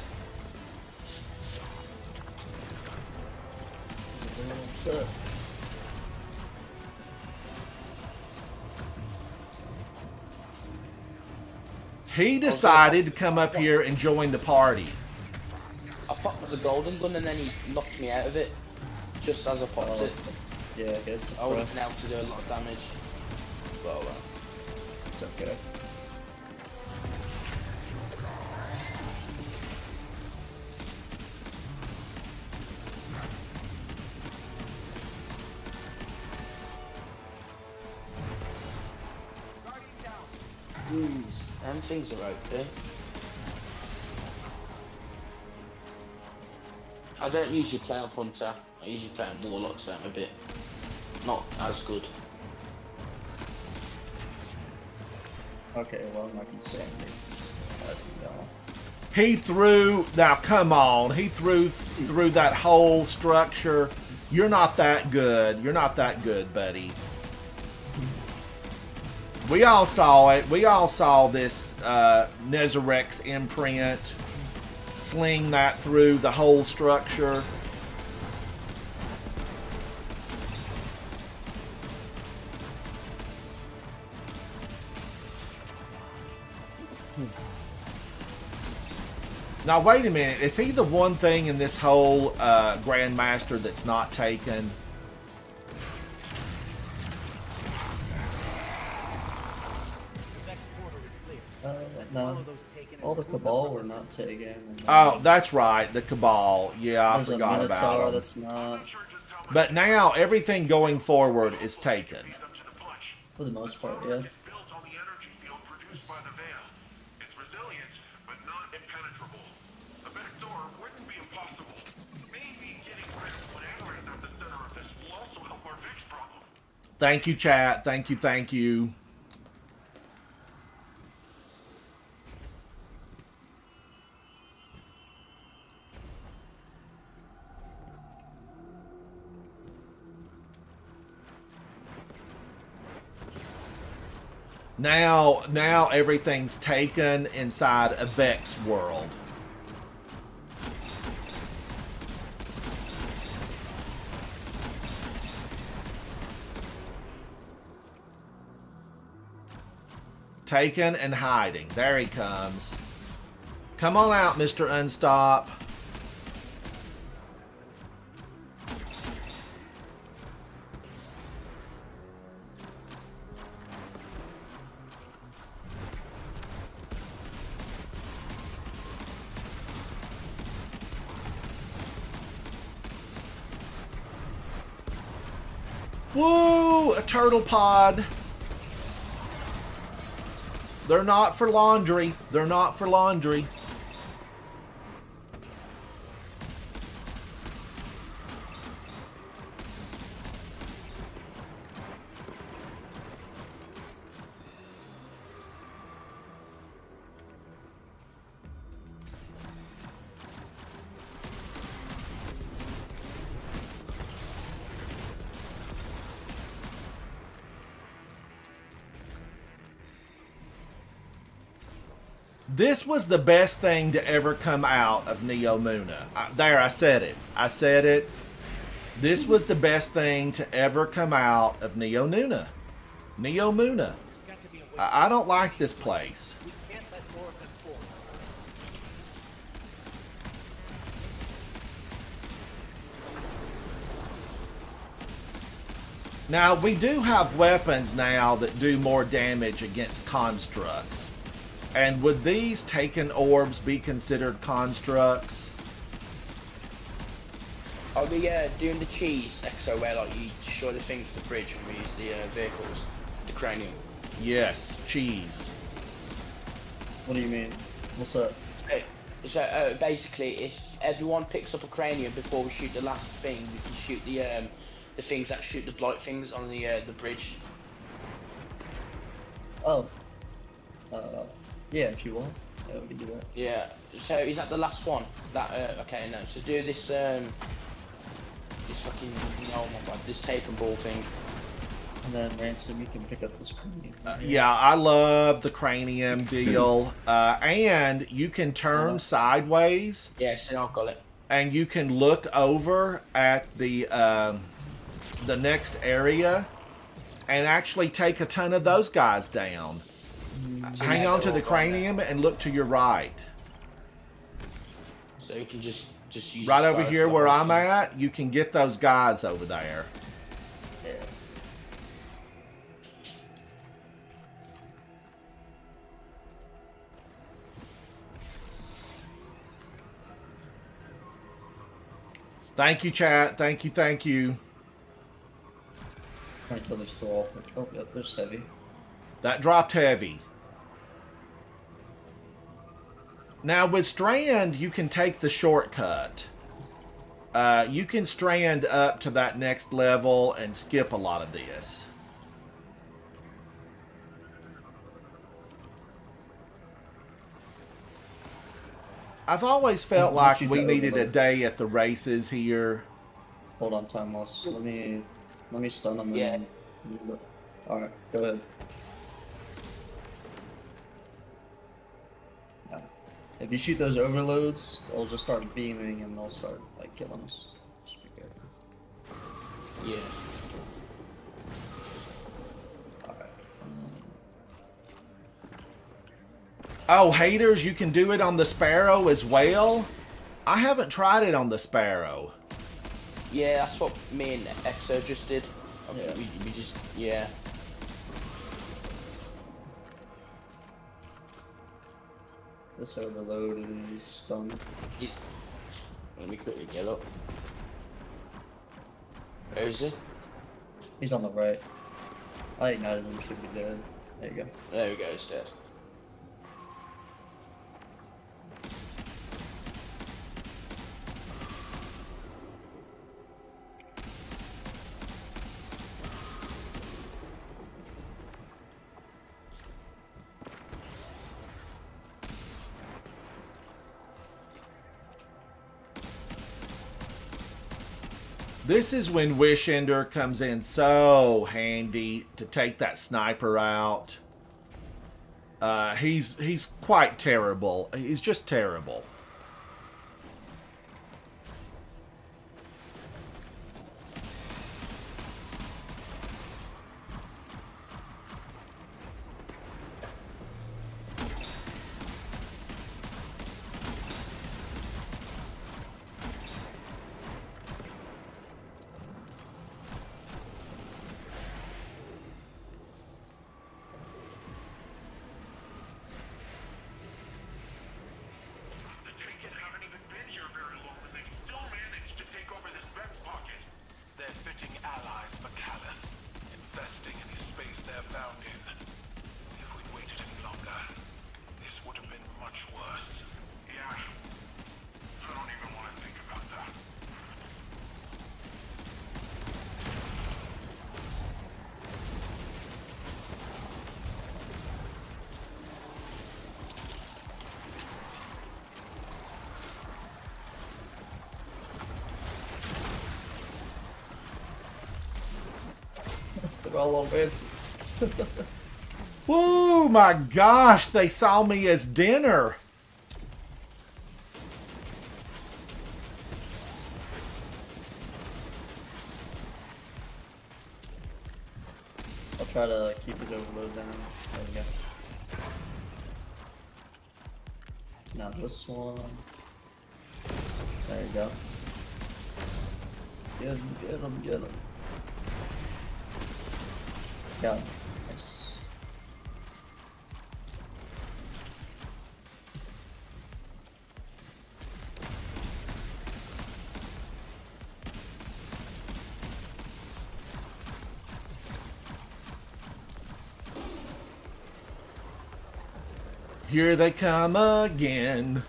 He's a little upset. He decided to come up here and join the party. I popped with the golden gun and then he knocked me out of it. Just as I popped Oh, it. yeah, I guess. I would have been able to do a lot of damage. But It's okay. jeez, them things are okay. I don't usually play on Hunter. I usually play on Warlock, so I'm a bit not as good. Okay, well, I'm not gonna say anything. I don't know. He threw, now come on, he threw through that whole structure. You're not that good. You're not that good, buddy. We all saw it. We all saw this Nezarex imprint. Sling that through the whole structure. Now wait a minute, is he the one thing in this whole Grandmaster that's not taken? No. All the Cabal were not taken. And Oh, that's right, the Cabal. Yeah, I there's forgot a about Minotaur him. that's not, But now everything going forward is taken. for the most part, yeah. It's built on the energy field produced by the Veil. It's resilient, but not impenetrable. A backdoor wouldn't be impossible. Maybe getting rid of whatever is at the center of this will also help our Vex problem. Thank you, chat. Thank you, thank you. Now everything's taken inside a Vex world. Taken and hiding. There he comes. Come on out, Mr. Unstop. Woo! A turtle pod. They're not for laundry. They're not for laundry. This was the best thing to ever come out of Neo Muna. I said it. I said it. This was the best thing to ever come out of Neo Muna. Neo Muna. There's got to be a way. I don't like this place. We can't let more of them fall. Now, we do have weapons now that do more damage against constructs. And would these taken orbs be considered constructs? Are we doing the cheese exo where like you show the thing to the bridge and we use the vehicles, the cranium? Yes, cheese. What do you mean? What's up? So basically, if everyone picks up a cranium before we shoot the last thing, we can shoot the things that shoot the blight things on the bridge. Oh. Yeah, if you want. Yeah, we can do that. Yeah. So is that the last one? That okay, no. So do this this fucking oh my god, this tape and ball thing. And then Ransom, you can pick up this cranium. Yeah, I love the cranium deal. And you can turn sideways Yes, yeah, I've got it. and you can look over at the next area and actually take a ton of those guys down. Hang on to the cranium and look to your right. So you can just use Right the over fire here for where the- I'm at, you can get those guys over there. Yeah. Thank you, chat. Thank you, thank you. Trying to kill this door off. Oh, yep, there's heavy. That dropped heavy. Now with Strand, you can take the shortcut. You can Strand up to that next level and skip a lot of this. I've always felt Once like you we go needed a overload. day at the races here. Hold on, time loss. Let me stun them. Yeah. And look. All right, go ahead. Yeah. If you shoot those overloads, they'll just start beaming and they'll start like killing us. Just be careful. Yeah. All right. Oh, haters, you can do it on the Sparrow as well? I haven't tried it on the Sparrow. Yeah, that's what me and Exo just did. Yeah. We just yeah. This overload is stunned. Let me quickly get up. Where is he? He's on the right. I ignited him. Should be dead. There you go. There we go, he's dead. This is when Wish Ender comes in so handy to take that sniper out. He's quite terrible. He's just terrible. The Taken haven't even been here very long, and they've still managed to take over this Vex pocket. They're fitting allies for Callus, investing in the space they're found in. If we'd waited any longer, this would have been much worse. Yeah. I don't even want to think about that. They're all on Ransom. Whoa, my gosh, they saw me as dinner. I'll try to keep his overload down. There we go. Now this one. There you go. Get him, get him, get him. Got him. Nice. Here they come again.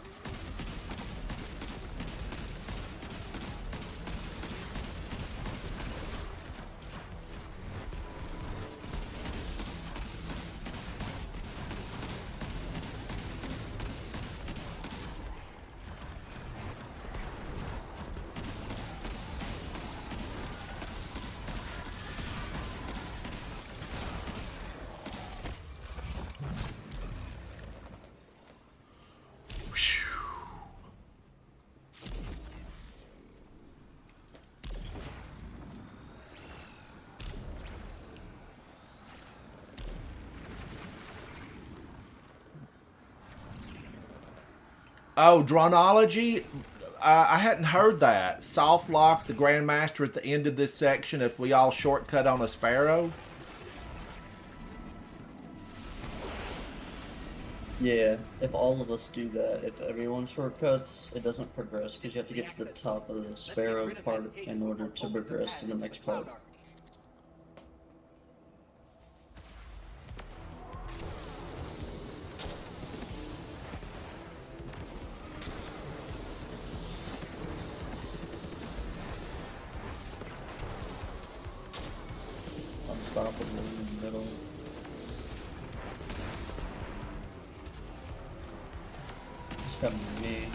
Oh, dronology? I hadn't heard that. Soft lock the Grandmaster at the end of this section if we all shortcut on a Sparrow? Yeah, if all of us do that, if everyone shortcuts, it doesn't progress because you have to get to the top of the Sparrow part in order to progress to the next part. Unstoppable in the middle. It's coming to me.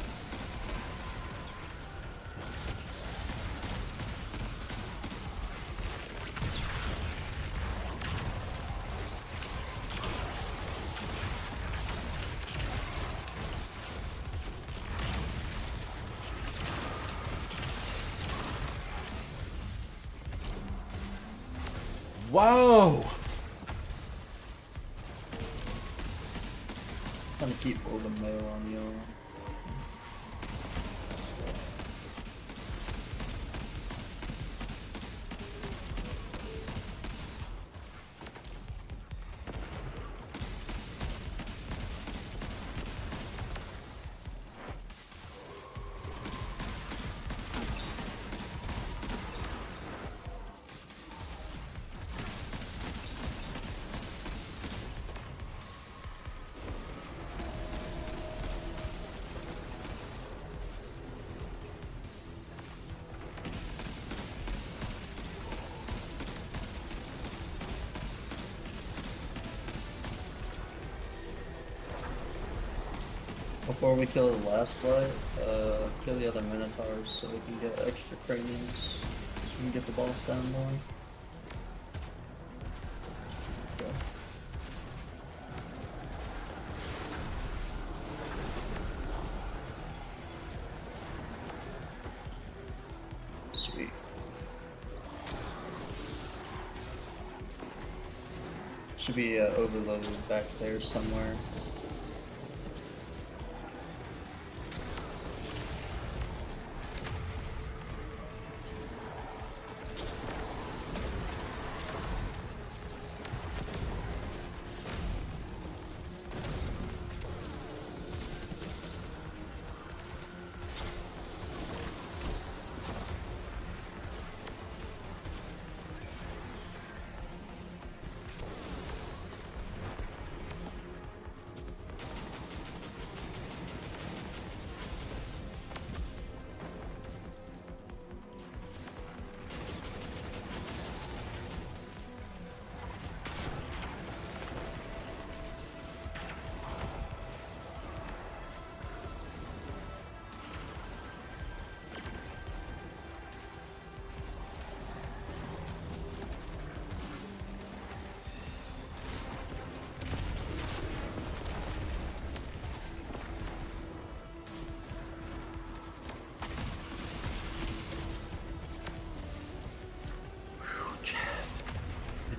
Whoa! Trying to keep all the mail on you. Before we kill the last fight, kill the other Minotaurs so we can get extra craniums. So we can get the boss down more. Okay. Sweet. Should be overloaded back there somewhere.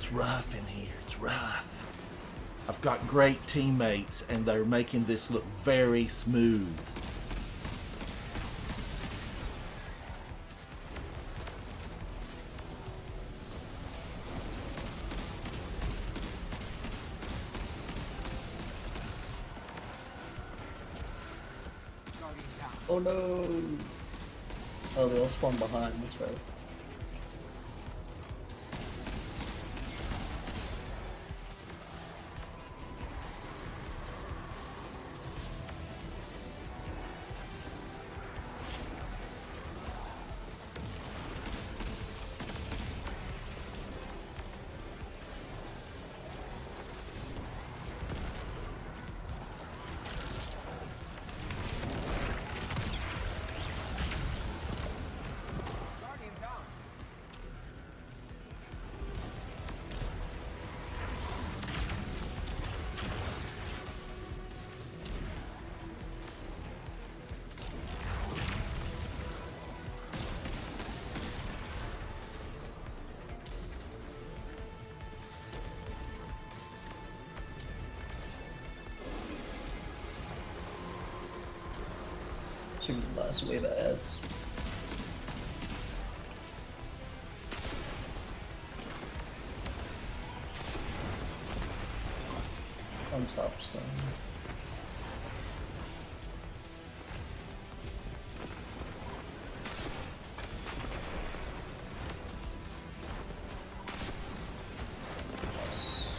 It's rough in here. It's rough. I've got great teammates, and they're making this look very smooth. Guardian down. Oh no! Oh, they all spawn behind, that's right. Guardian down. Assuming the last wave of ads. Unstop stun. Nice.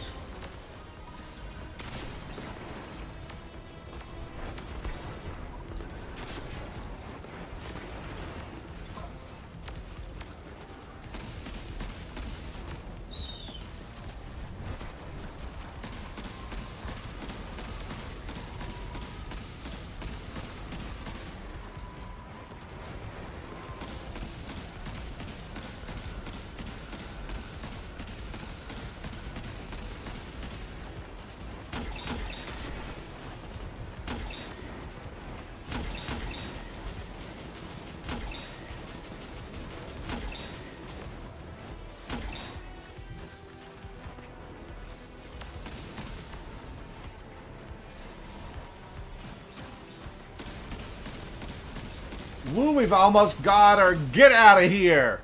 Woo, we've almost got her. Get out of here.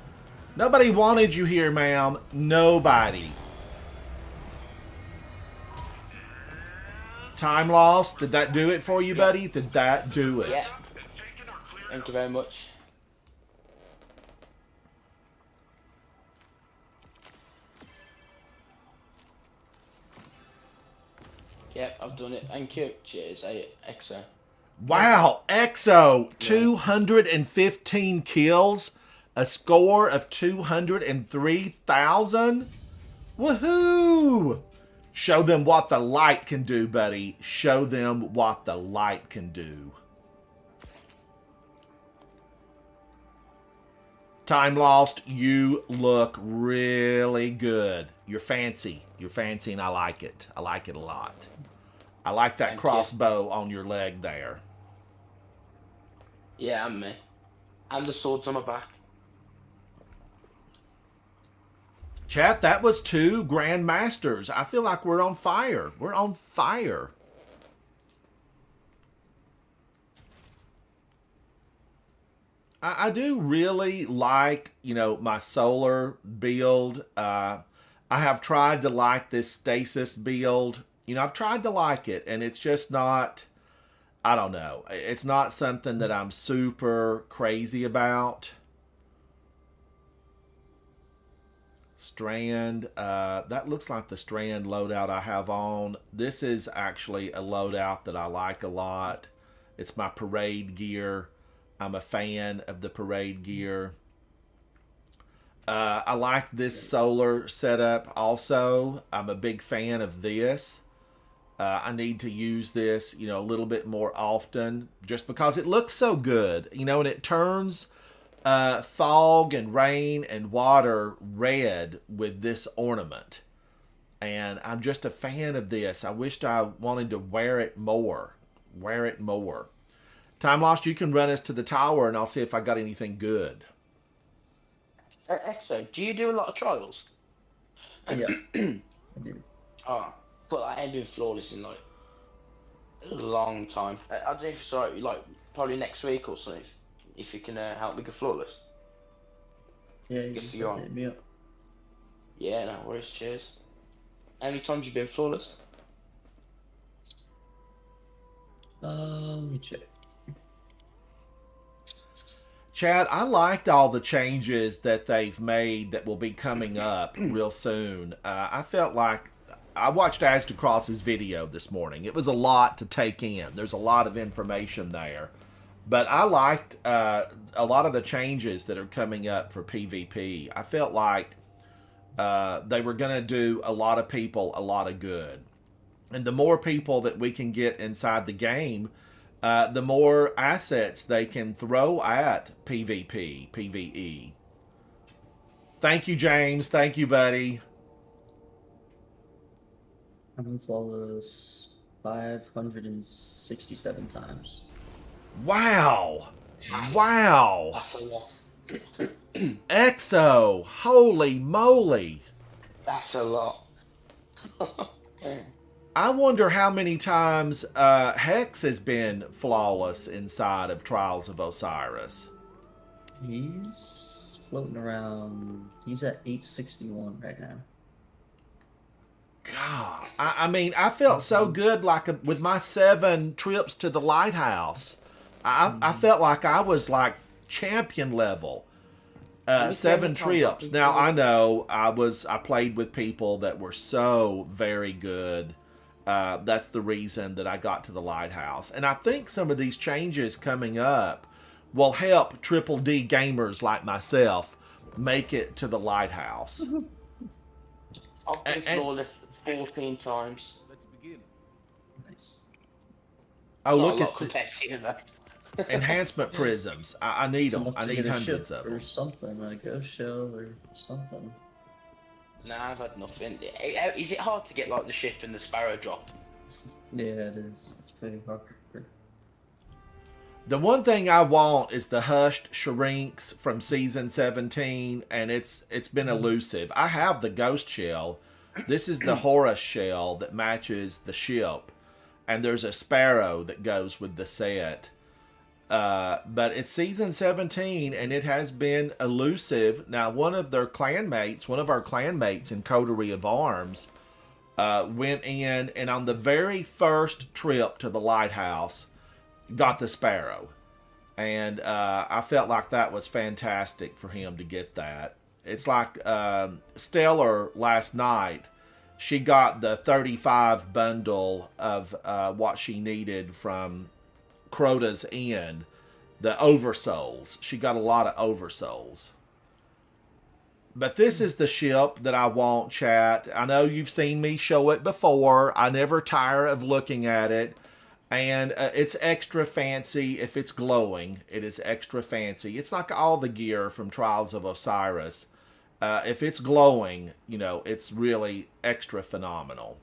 Nobody wanted you here, ma'am. Nobody. Time lost. Did that do it for you, buddy? Did that do it? Yeah. Taken or cleared Thank you very much. Yep, I've done it. Thank you. Cheers, Exo. Wow, EXO, 215 kills, a score of 203,000. Woohoo! Show them what the light can do, buddy. Show them what the light can do. Time lost, you look really good. You're fancy. You're fancy, and I like it. I like it a lot. I like that Thank you. crossbow on your leg there. Yeah, and me. And the swords on my back. Chat, that was 2 Grandmasters. I feel like we're on fire. We're on fire. I do really like, my solar build. I have tried to like this stasis build. I've tried to like it, and it's just not, I don't know. It's not something that I'm super crazy about. Strand, that looks like the Strand loadout I have on. This is actually a loadout that I like a lot. It's my parade gear. I'm a fan of the parade gear. I like this solar setup also. I'm a big fan of this. I need to use this, a little bit more often just because it looks so good, and it turns fog and rain and water red with this ornament. And I'm just a fan of this. I wished I wanted to wear it more. Time lost, you can run us to the tower and I'll see if I got anything good. Exo, do you do a lot of trials? Yeah, I do. Oh, but I ain't doing flawless in like a long time. I don't know if it's alright, like probably next week or something. If you can help me get flawless. Yeah, you Good just for you all. update me up. Yeah, no worries. Cheers. How many times you been flawless? Let me check. Chad, I liked all the changes that they've made that will be coming up real soon. I felt like I watched Cross's video this morning. It was a lot to take in. There's a lot of information there. But I liked a lot of the changes that are coming up for PvP. I felt like they were going to do a lot of people a lot of good. And the more people that we can get inside the game, the more assets they can throw at PvP, PvE. Thank you, James. Thank you, buddy. I'm flawless 567 times. Wow. Wow. That's a lot. Exo. Holy moly. That's a lot. I wonder how many times Hex has been flawless inside of Trials of Osiris. He's floating around. He's at 861 right now. God, I mean, I felt so good like with my 7 trips to the lighthouse. I felt like I was like champion level. 7 trips. Now I know I played with people that were so very good. That's the reason that I got to the lighthouse. And I think some of these changes coming up will help Triple D gamers like myself make it to the lighthouse. I've been flawless 14 times. Let's begin. Nice. Oh, Not look a lot at the compared to you, though. enhancement prisms. I need It's them. enough I to need get a hundreds ship of or them. something, a ghost shell or something. Nah, I've had nothing. Is it hard to get like the ship and the sparrow drop? Yeah, it is. It's pretty hard. The one thing I want is the hushed shrinks from season 17, and it's been elusive. I have the ghost shell. This is the Horus shell that matches the ship, and there's a sparrow that goes with the set. But it's season 17, and it has been elusive. Now, one of our clanmates in Coterie of Arms, went in, and on the very first trip to the lighthouse, got the sparrow. And I felt like that was fantastic for him to get that. It's like Stellar last night, she got the 35 bundle of what she needed from Crota's End, the oversouls. She got a lot of oversouls. But this is the ship that I want, chat. I know you've seen me show it before. I never tire of looking at it. And it's extra fancy if it's glowing. It is extra fancy. It's like all the gear from Trials of Osiris. If it's glowing, it's really extra phenomenal.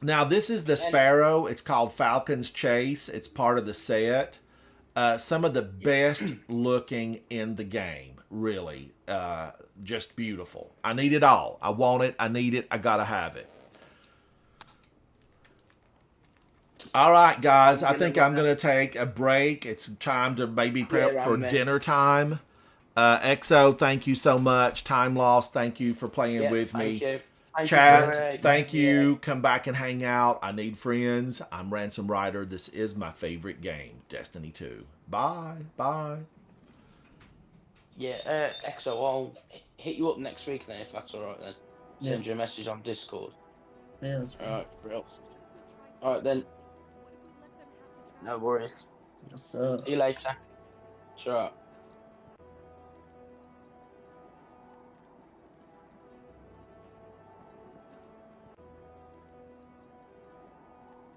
Now, this is the Sparrow. It's called Falcon's Chase. It's part of the set. Some of the best looking in the game. Really. Just beautiful. I need it all. I want it. I need it. I gotta have it. All right, guys. I think I'm going to take a break. It's time to maybe prep for dinner time. Exo, thank you so much. Time Lost, thank you for playing with me. Thank you. Chat, thank you. Come back and hang out. I need friends. I'm Ransom Rider. This is my favorite game, Destiny 2. Bye. Bye. Yeah, Exo, I'll hit you up next week then, if that's alright then. Send you a message on Discord. Yeah, that's Alright, real. Alright then. No worries. What's up? See you later. Sure.